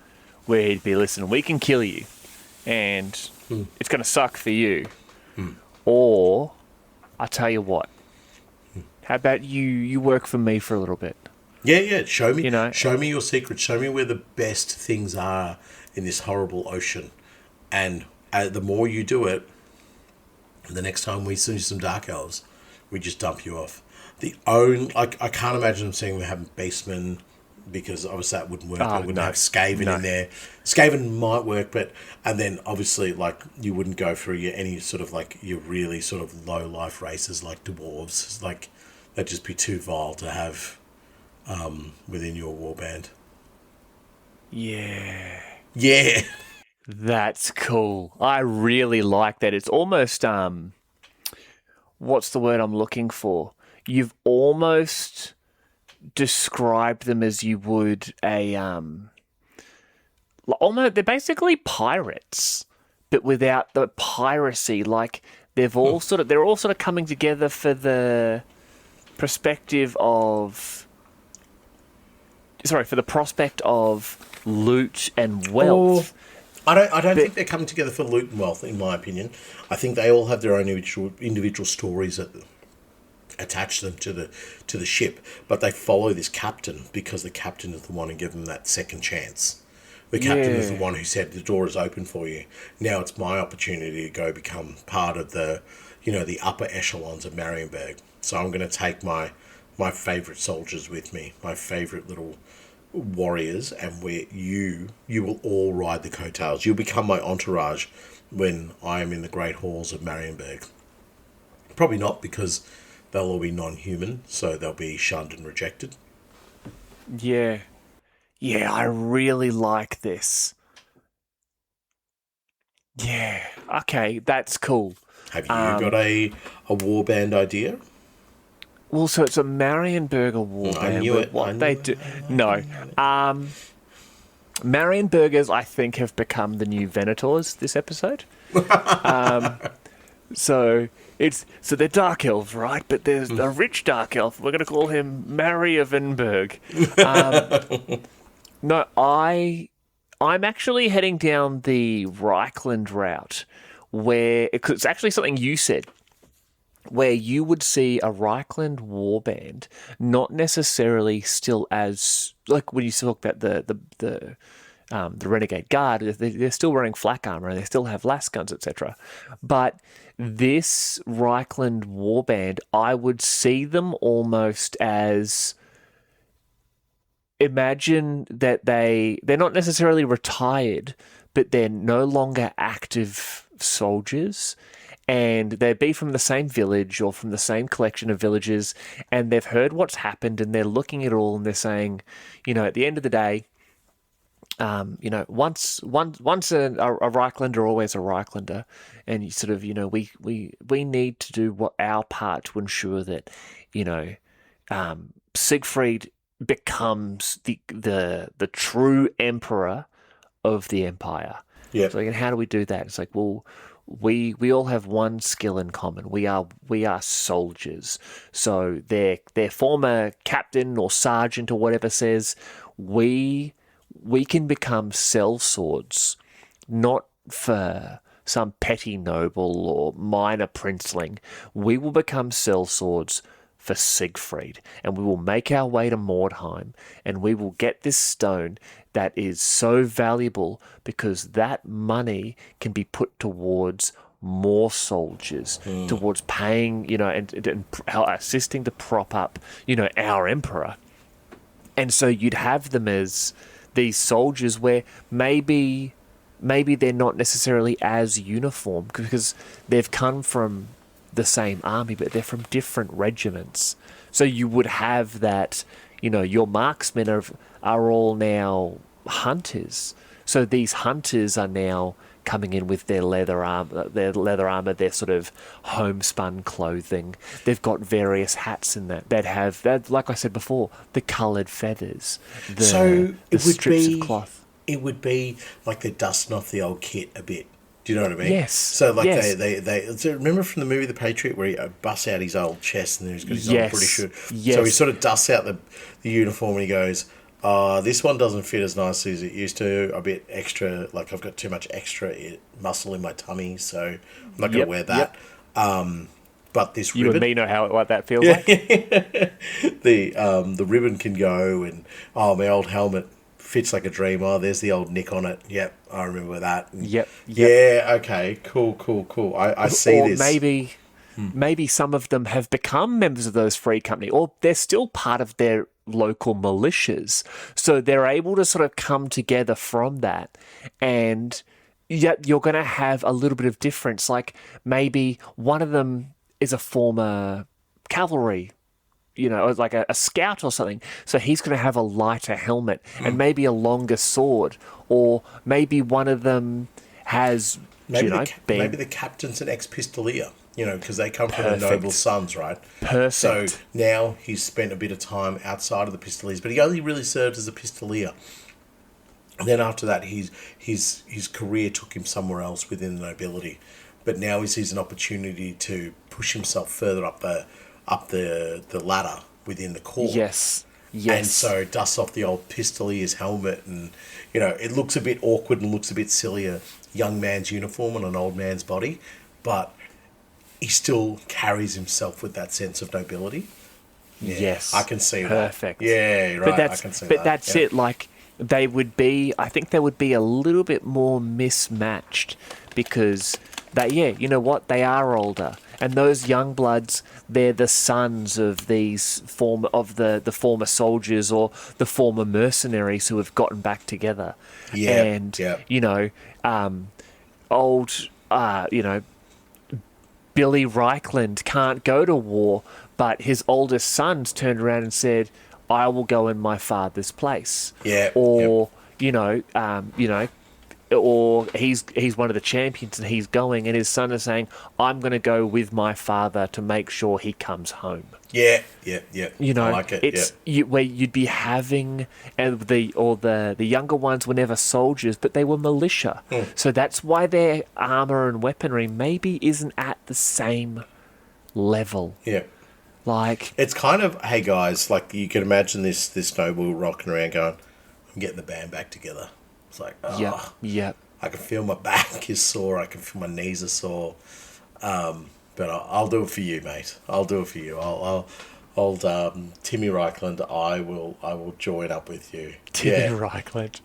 where he'd be, listen, we can kill you, and it's going to suck for you. Or, I tell you what, how about you work for me for a little bit? Yeah. Show me, You know, show me your secrets. Show me where the best things are in this horrible ocean, and the more you do it, the next time we see some dark elves, we just dump you off. I can't imagine them saying they have basemen, because obviously that wouldn't work. They wouldn't have Skaven in there. Skaven might work, and then obviously like you wouldn't go through any sort of like your really sort of low life races like dwarves. Like that'd just be too vile to have within your warband. yeah. Yeah. That's cool. I really like that. It's almost what's the word I'm looking for? You've almost described them as you would almost, they're basically pirates, but without the piracy. Like they're all sort of coming together for the prospect of loot and wealth. I don't think they're coming together for loot and wealth, in my opinion. I think they all have their own individual stories that attach them to the ship, but they follow this captain because the captain is the one who gave them that second chance. The captain is the one who said the door is open for you. Now it's my opportunity to go become part of the upper echelons of Marienburg. So I'm going to take my favourite soldiers with me, my favourite little warriors, and where you will all ride the coattails. You'll become my entourage when I am in the great halls of Marienburg. Probably not, because they'll all be non-human, so they'll be shunned and rejected. Yeah. Yeah, I really like this. Yeah. Okay, that's cool. Have you got a warband idea? Well, so it's a Marienburger warband. I knew it. What they do? No. Marienburgers, I think, have become the new Venators this episode. So they're dark elves, right? But there's a rich dark elf. We're going to call him Mariavenberg. No, I'm actually heading down the Reikland route, where it's actually something you said, where you would see a Reikland warband, not necessarily still as, like when you talk about the Renegade Guard, they're still wearing flak armor and they still have las guns, etc. But this Reikland warband, I would see them almost as, imagine that they're not necessarily retired, but they're no longer active soldiers, and they'd be from the same village or from the same collection of villages, and they've heard what's happened, and they're looking at it all, and they're saying, at the end of the day, once a Reiklander, always a Reiklander, and you sort of, we need to do what our part to ensure that, Siegfried becomes the true emperor of the empire. Yeah. So how do we do that? It's like, well, we all have one skill in common. We are soldiers. So their former captain or sergeant or whatever says, we can become sellswords, not for some petty noble or minor princeling. We will become sellswords for Siegfried, and we will make our way to Mordheim, and we will get this stone that is so valuable because that money can be put towards more soldiers, towards paying, and assisting to prop up, our emperor. And so you'd have them as these soldiers where maybe they're not necessarily as uniform because they've come from the same army, but they're from different regiments. So you would have that, your marksmen are all now hunters. So these hunters are now coming in with their leather armor, their sort of homespun clothing. They've got various hats in that like I said before, the coloured feathers, So the strips of cloth. it would be like they're dusting off the old kit a bit. Do you know what I mean? Yes. So like yes. they so remember from the movie The Patriot where he busts out his old chest and then he's got his Yes. old British shirt. Yes. So he sort of dusts out the uniform and he goes, this one doesn't fit as nicely as it used to. A bit extra, like I've got too much extra muscle in my tummy, so I'm not going to wear that. But this You ribbon, and me know what that feels like. the ribbon can go, and my old helmet fits like a dream. Oh, there's the old nick on it. Yep, I remember that. And Yep. Yeah. Okay. Cool. I see Or this. maybe some of them have become members of those free company, or they're still part of their local militias, so they're able to sort of come together from that, and yet you're going to have a little bit of difference. Like maybe one of them is a former cavalry, like a scout or something. So he's going to have a lighter helmet and maybe a longer sword, or maybe one of them has, maybe the captain's an ex-pistolier, because they come from the Perfect. noble sons, right? Perfect. So now he's spent a bit of time outside of the pistoliers, but he only really served as a pistolier. And then after that, his career took him somewhere else within the nobility. But now he sees an opportunity to push himself further up the ladder within the court. Yes. And so dusts off the old pistolier's helmet, and it looks a bit awkward and looks a bit silly, a young man's uniform on an old man's body, but he still carries himself with that sense of nobility. Yeah, Yes. I can see Perfect. that. Yeah, right. I can see that. But that's it. Like I think they would be a little bit more mismatched because you know what? They are older. And those young bloods, they're the sons of these the former soldiers or the former mercenaries who have gotten back together. Yeah. And, Billy Reikland can't go to war, but his oldest sons turned around and said, I will go in my father's place. Yeah. Or, or he's one of the champions and he's going, and his son is saying, I'm going to go with my father to make sure he comes home. Yeah. I like it. It's where you'd be having, and the younger ones were never soldiers, but they were militia. So that's why their armor and weaponry maybe isn't at the same level. Yeah. Like, It's kind of, hey guys, like you can imagine this noble rocking around going, I'm getting the band back together. It's like, yep. I can feel my back is sore. I can feel my knees are sore. But I'll do it for you, mate. I'll do it for you. Old Timmy Reikland, I will join up with you. Timmy Reikland.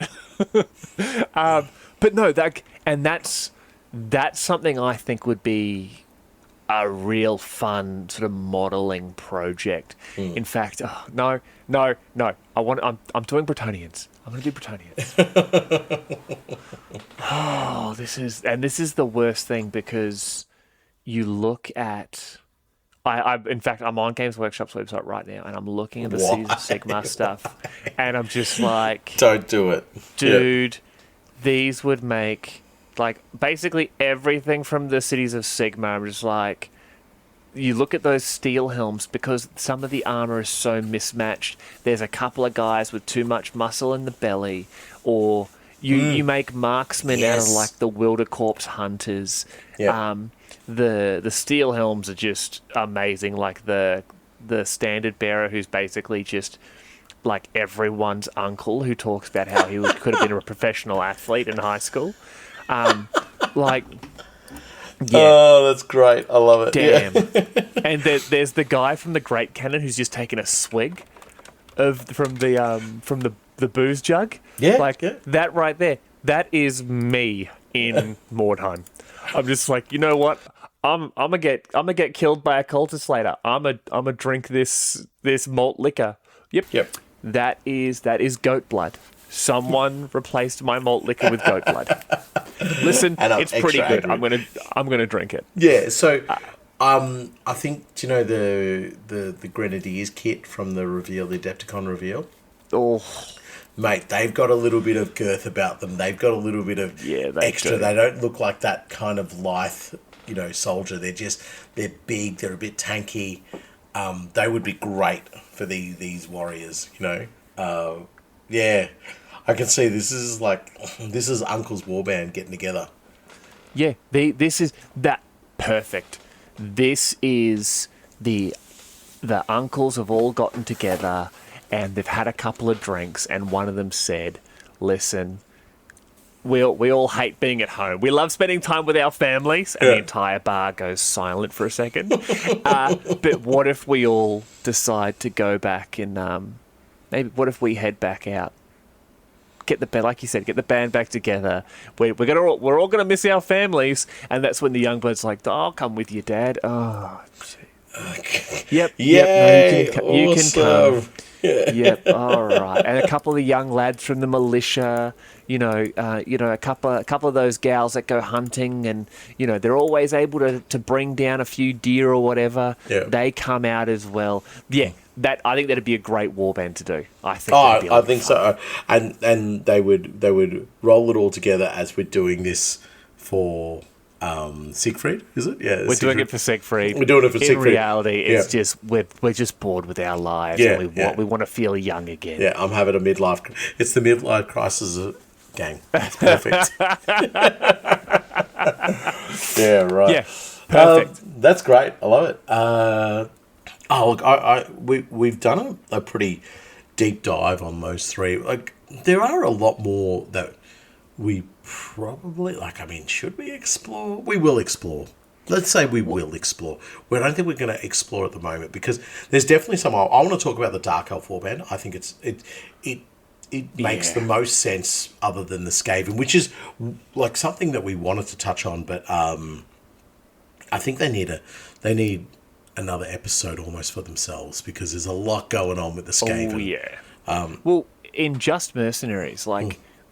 But no, that's something I think would be a real fun sort of modelling project. In fact, no. I'm doing Bretonnians. I'm going to do Bretonnians. This is the worst thing because you look at. In fact, I'm on Games Workshop's website right now, and I'm looking at the Cities of Sigmar stuff, and I'm just like, don't do it, dude. These would make basically everything from the Cities of Sigmar. I'm just like, you look at those steel helms because some of the armor is so mismatched. There's a couple of guys with too much muscle in the belly, or you make marksmen out of the Wildercorpse hunters. The steel helms are just amazing. Like the standard bearer, who's basically just like everyone's uncle, who talks about how he could have been a professional athlete in high school. Oh, that's great. I love it. Damn. Yeah. And there's the guy from the Great Cannon who's just taken a swig from the booze jug. That right there. That is me in Mordheim. I'm just like, you know what? I'm gonna get killed by a cultist later. I'm a drink this malt liquor. Yep. That is goat blood. Someone replaced my malt liquor with goat blood. Listen, it's pretty good. Angry. I'm gonna drink it. Yeah. So, I think, do you know the Grenadiers kit from the reveal, the Adepticon reveal? Oh, mate, they've got a little bit of girth about them. They've got a little bit of extra. do. They don't look like that kind of lithe, soldier. They're big. They're a bit tanky. They would be great for these warriors. Yeah, I can see this is Uncle's warband getting together. Yeah, this is that perfect. This is the uncles have all gotten together and they've had a couple of drinks, and one of them said, "Listen, we all hate being at home. We love spending time with our families." And the entire bar goes silent for a second. But what if we all decide to go back and maybe what if we head back out? Get the band, like you said, get the band back together. We're all gonna miss our families, and that's when the young blood's like, "Oh, I'll come with you, Dad." Oh, yep. Yay, no, you can come. Yeah. Yep. All right. And a couple of the young lads from the militia, a couple of those gals that go hunting, and they're always able to bring down a few deer or whatever. Yeah. They come out as well. Yeah. I think that'd be a great warband to do. I think so. And they would roll it all together as we're doing this for Siegfried, is it? Yeah, we're doing it for Siegfried. We're doing it for Siegfried. In reality, it's just we're just bored with our lives, and we want to feel young again. Yeah, I'm having a midlife. It's the midlife crisis gang. That's perfect. Yeah, right. Yeah, perfect. That's great. I love it. Look, we've done a pretty deep dive on those three. Like, there are a lot more that we probably should we explore? We will explore. Let's say we will explore. I don't think we're going to explore at the moment because there's definitely some. I want to talk about the Dark Elf warband. I think it makes the most sense other than the Skaven, which is like something that we wanted to touch on, but I think they need another episode almost for themselves because there's a lot going on with the Skaven. Oh yeah. Well, in just mercenaries,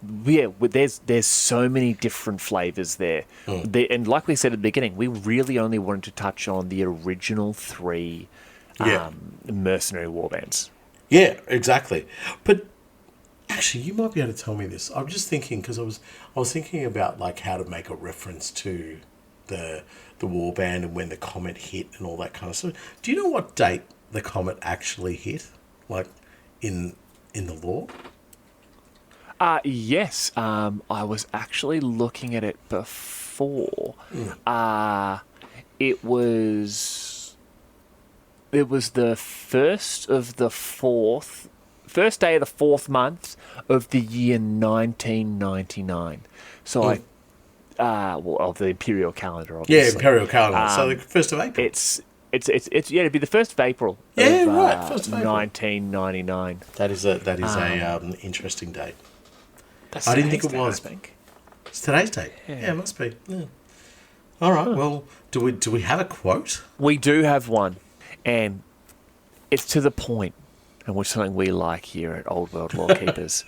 there's so many different flavors there. And like we said at the beginning, we really only wanted to touch on the original three mercenary warbands. Yeah, exactly. But actually, you might be able to tell me this. I'm just thinking because I was thinking about like how to make a reference to the warband and when the comet hit and all that kind of stuff. Do you know what date the comet actually hit? Like in the lore? Yes. I was actually looking at it before. It was the first day of the fourth month of the year 1999. So of the imperial calendar, obviously. Yeah, imperial calendar. So the 1st of April. It'd be the 1st of April. Yeah, right. 1st of April. 1999. That is a interesting date. I didn't think it was. I think. It's today's date. Yeah, it must be. Yeah. All right. Well, do we have a quote? We do have one, and it's to the point, and which is something we like here at Old World Lorekeepers.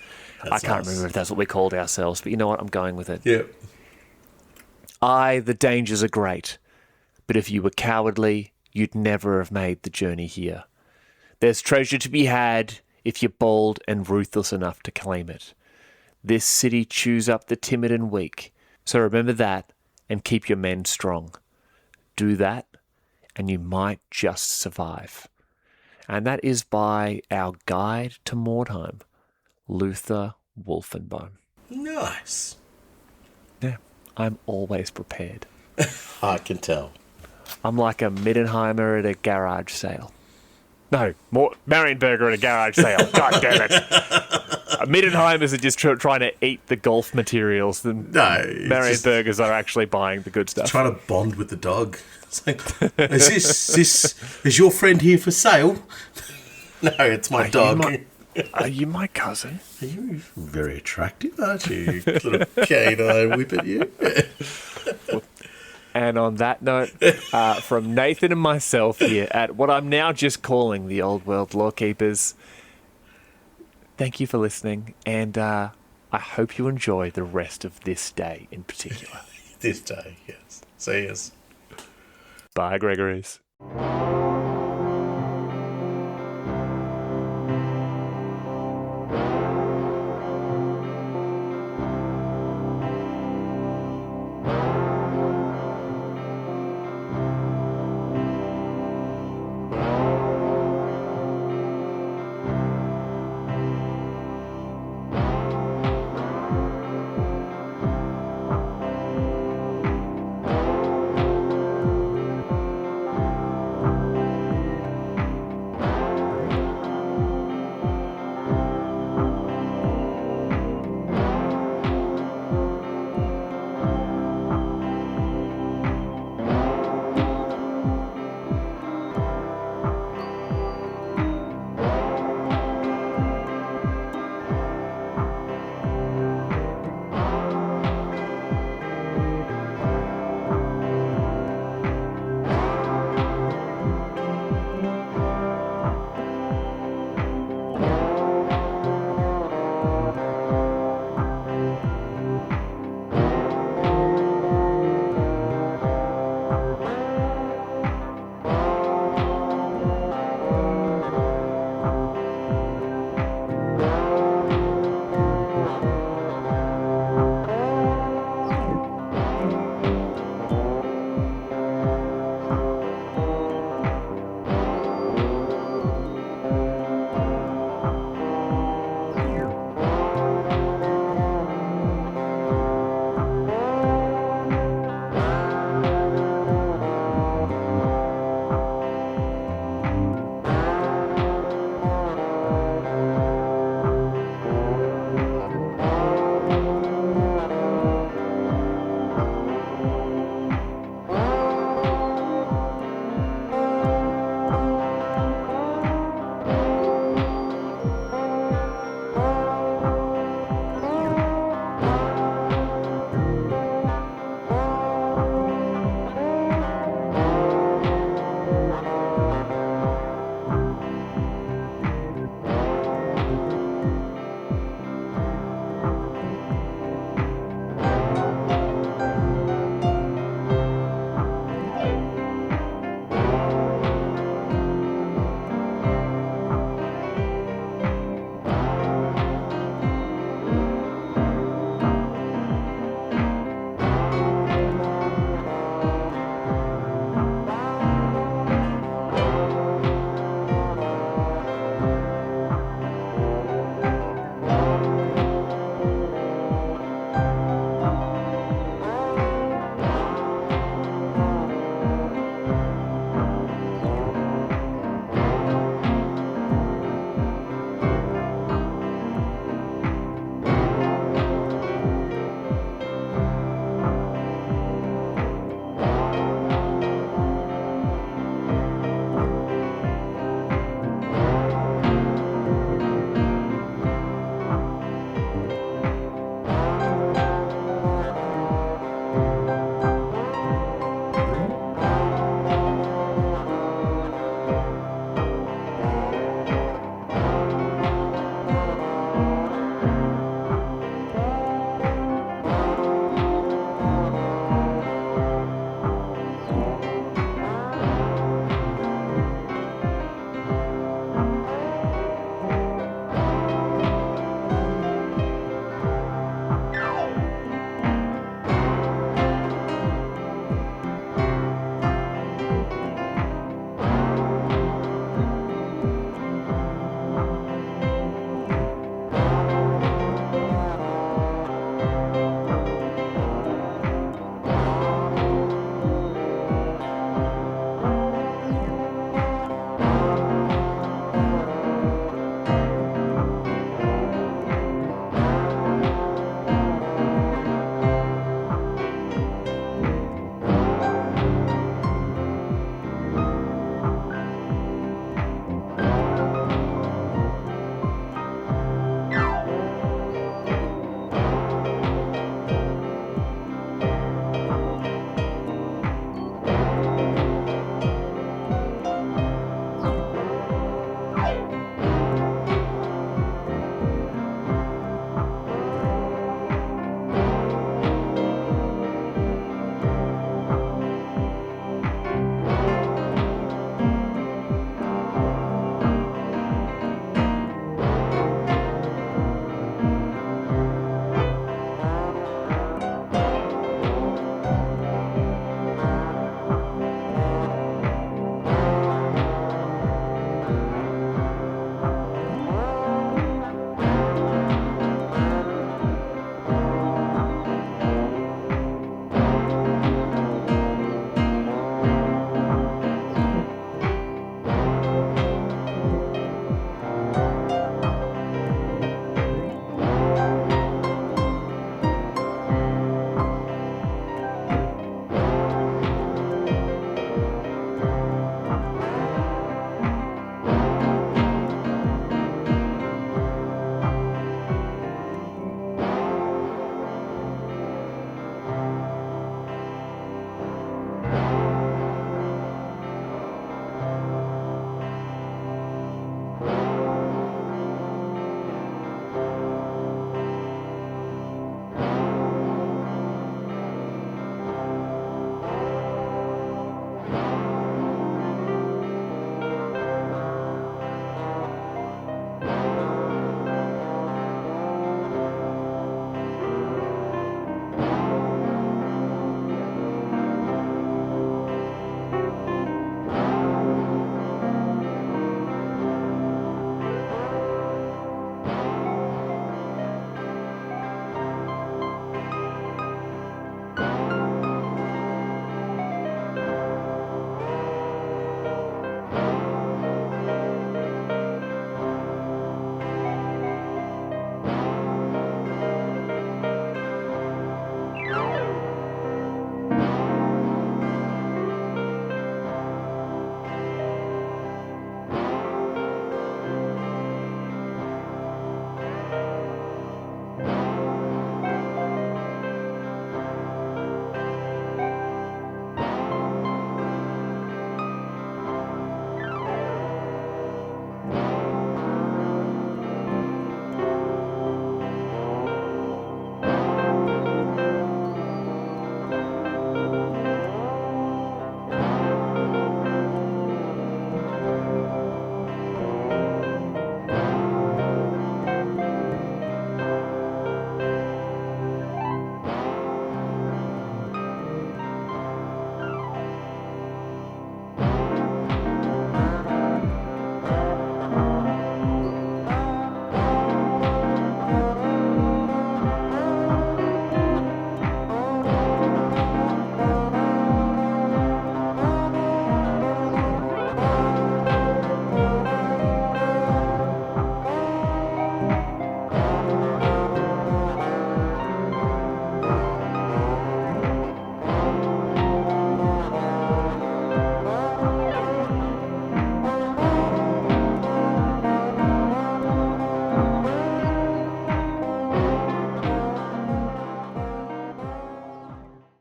I can't remember if that's what we called ourselves, but you know what? I'm going with it. Yeah. Aye, the dangers are great, but if you were cowardly, you'd never have made the journey here. There's treasure to be had if you're bold and ruthless enough to claim it. This city chews up the timid and weak, so remember that and keep your men strong. Do that, and you might just survive. And that is by our guide to Mordheim, Luther Wolfenbone. Nice. Yeah, I'm always prepared. I can tell. I'm like a Middenheimer at a garage sale. No, more Marienberger at a garage sale. God damn it. Middenheimers are just trying to eat the golf materials. Marienbergers are actually buying the good stuff. Trying to bond with the dog. It's like, is your friend here for sale? No, it's my dog. Are you my cousin? Are you very attractive, aren't you? Little canine whip at you. And on that note, from Nathan and myself here at what I'm now just calling the Old World Lorekeepers, thank you for listening, and I hope you enjoy the rest of this day in particular. This day, yes. See us. Bye, Gregories.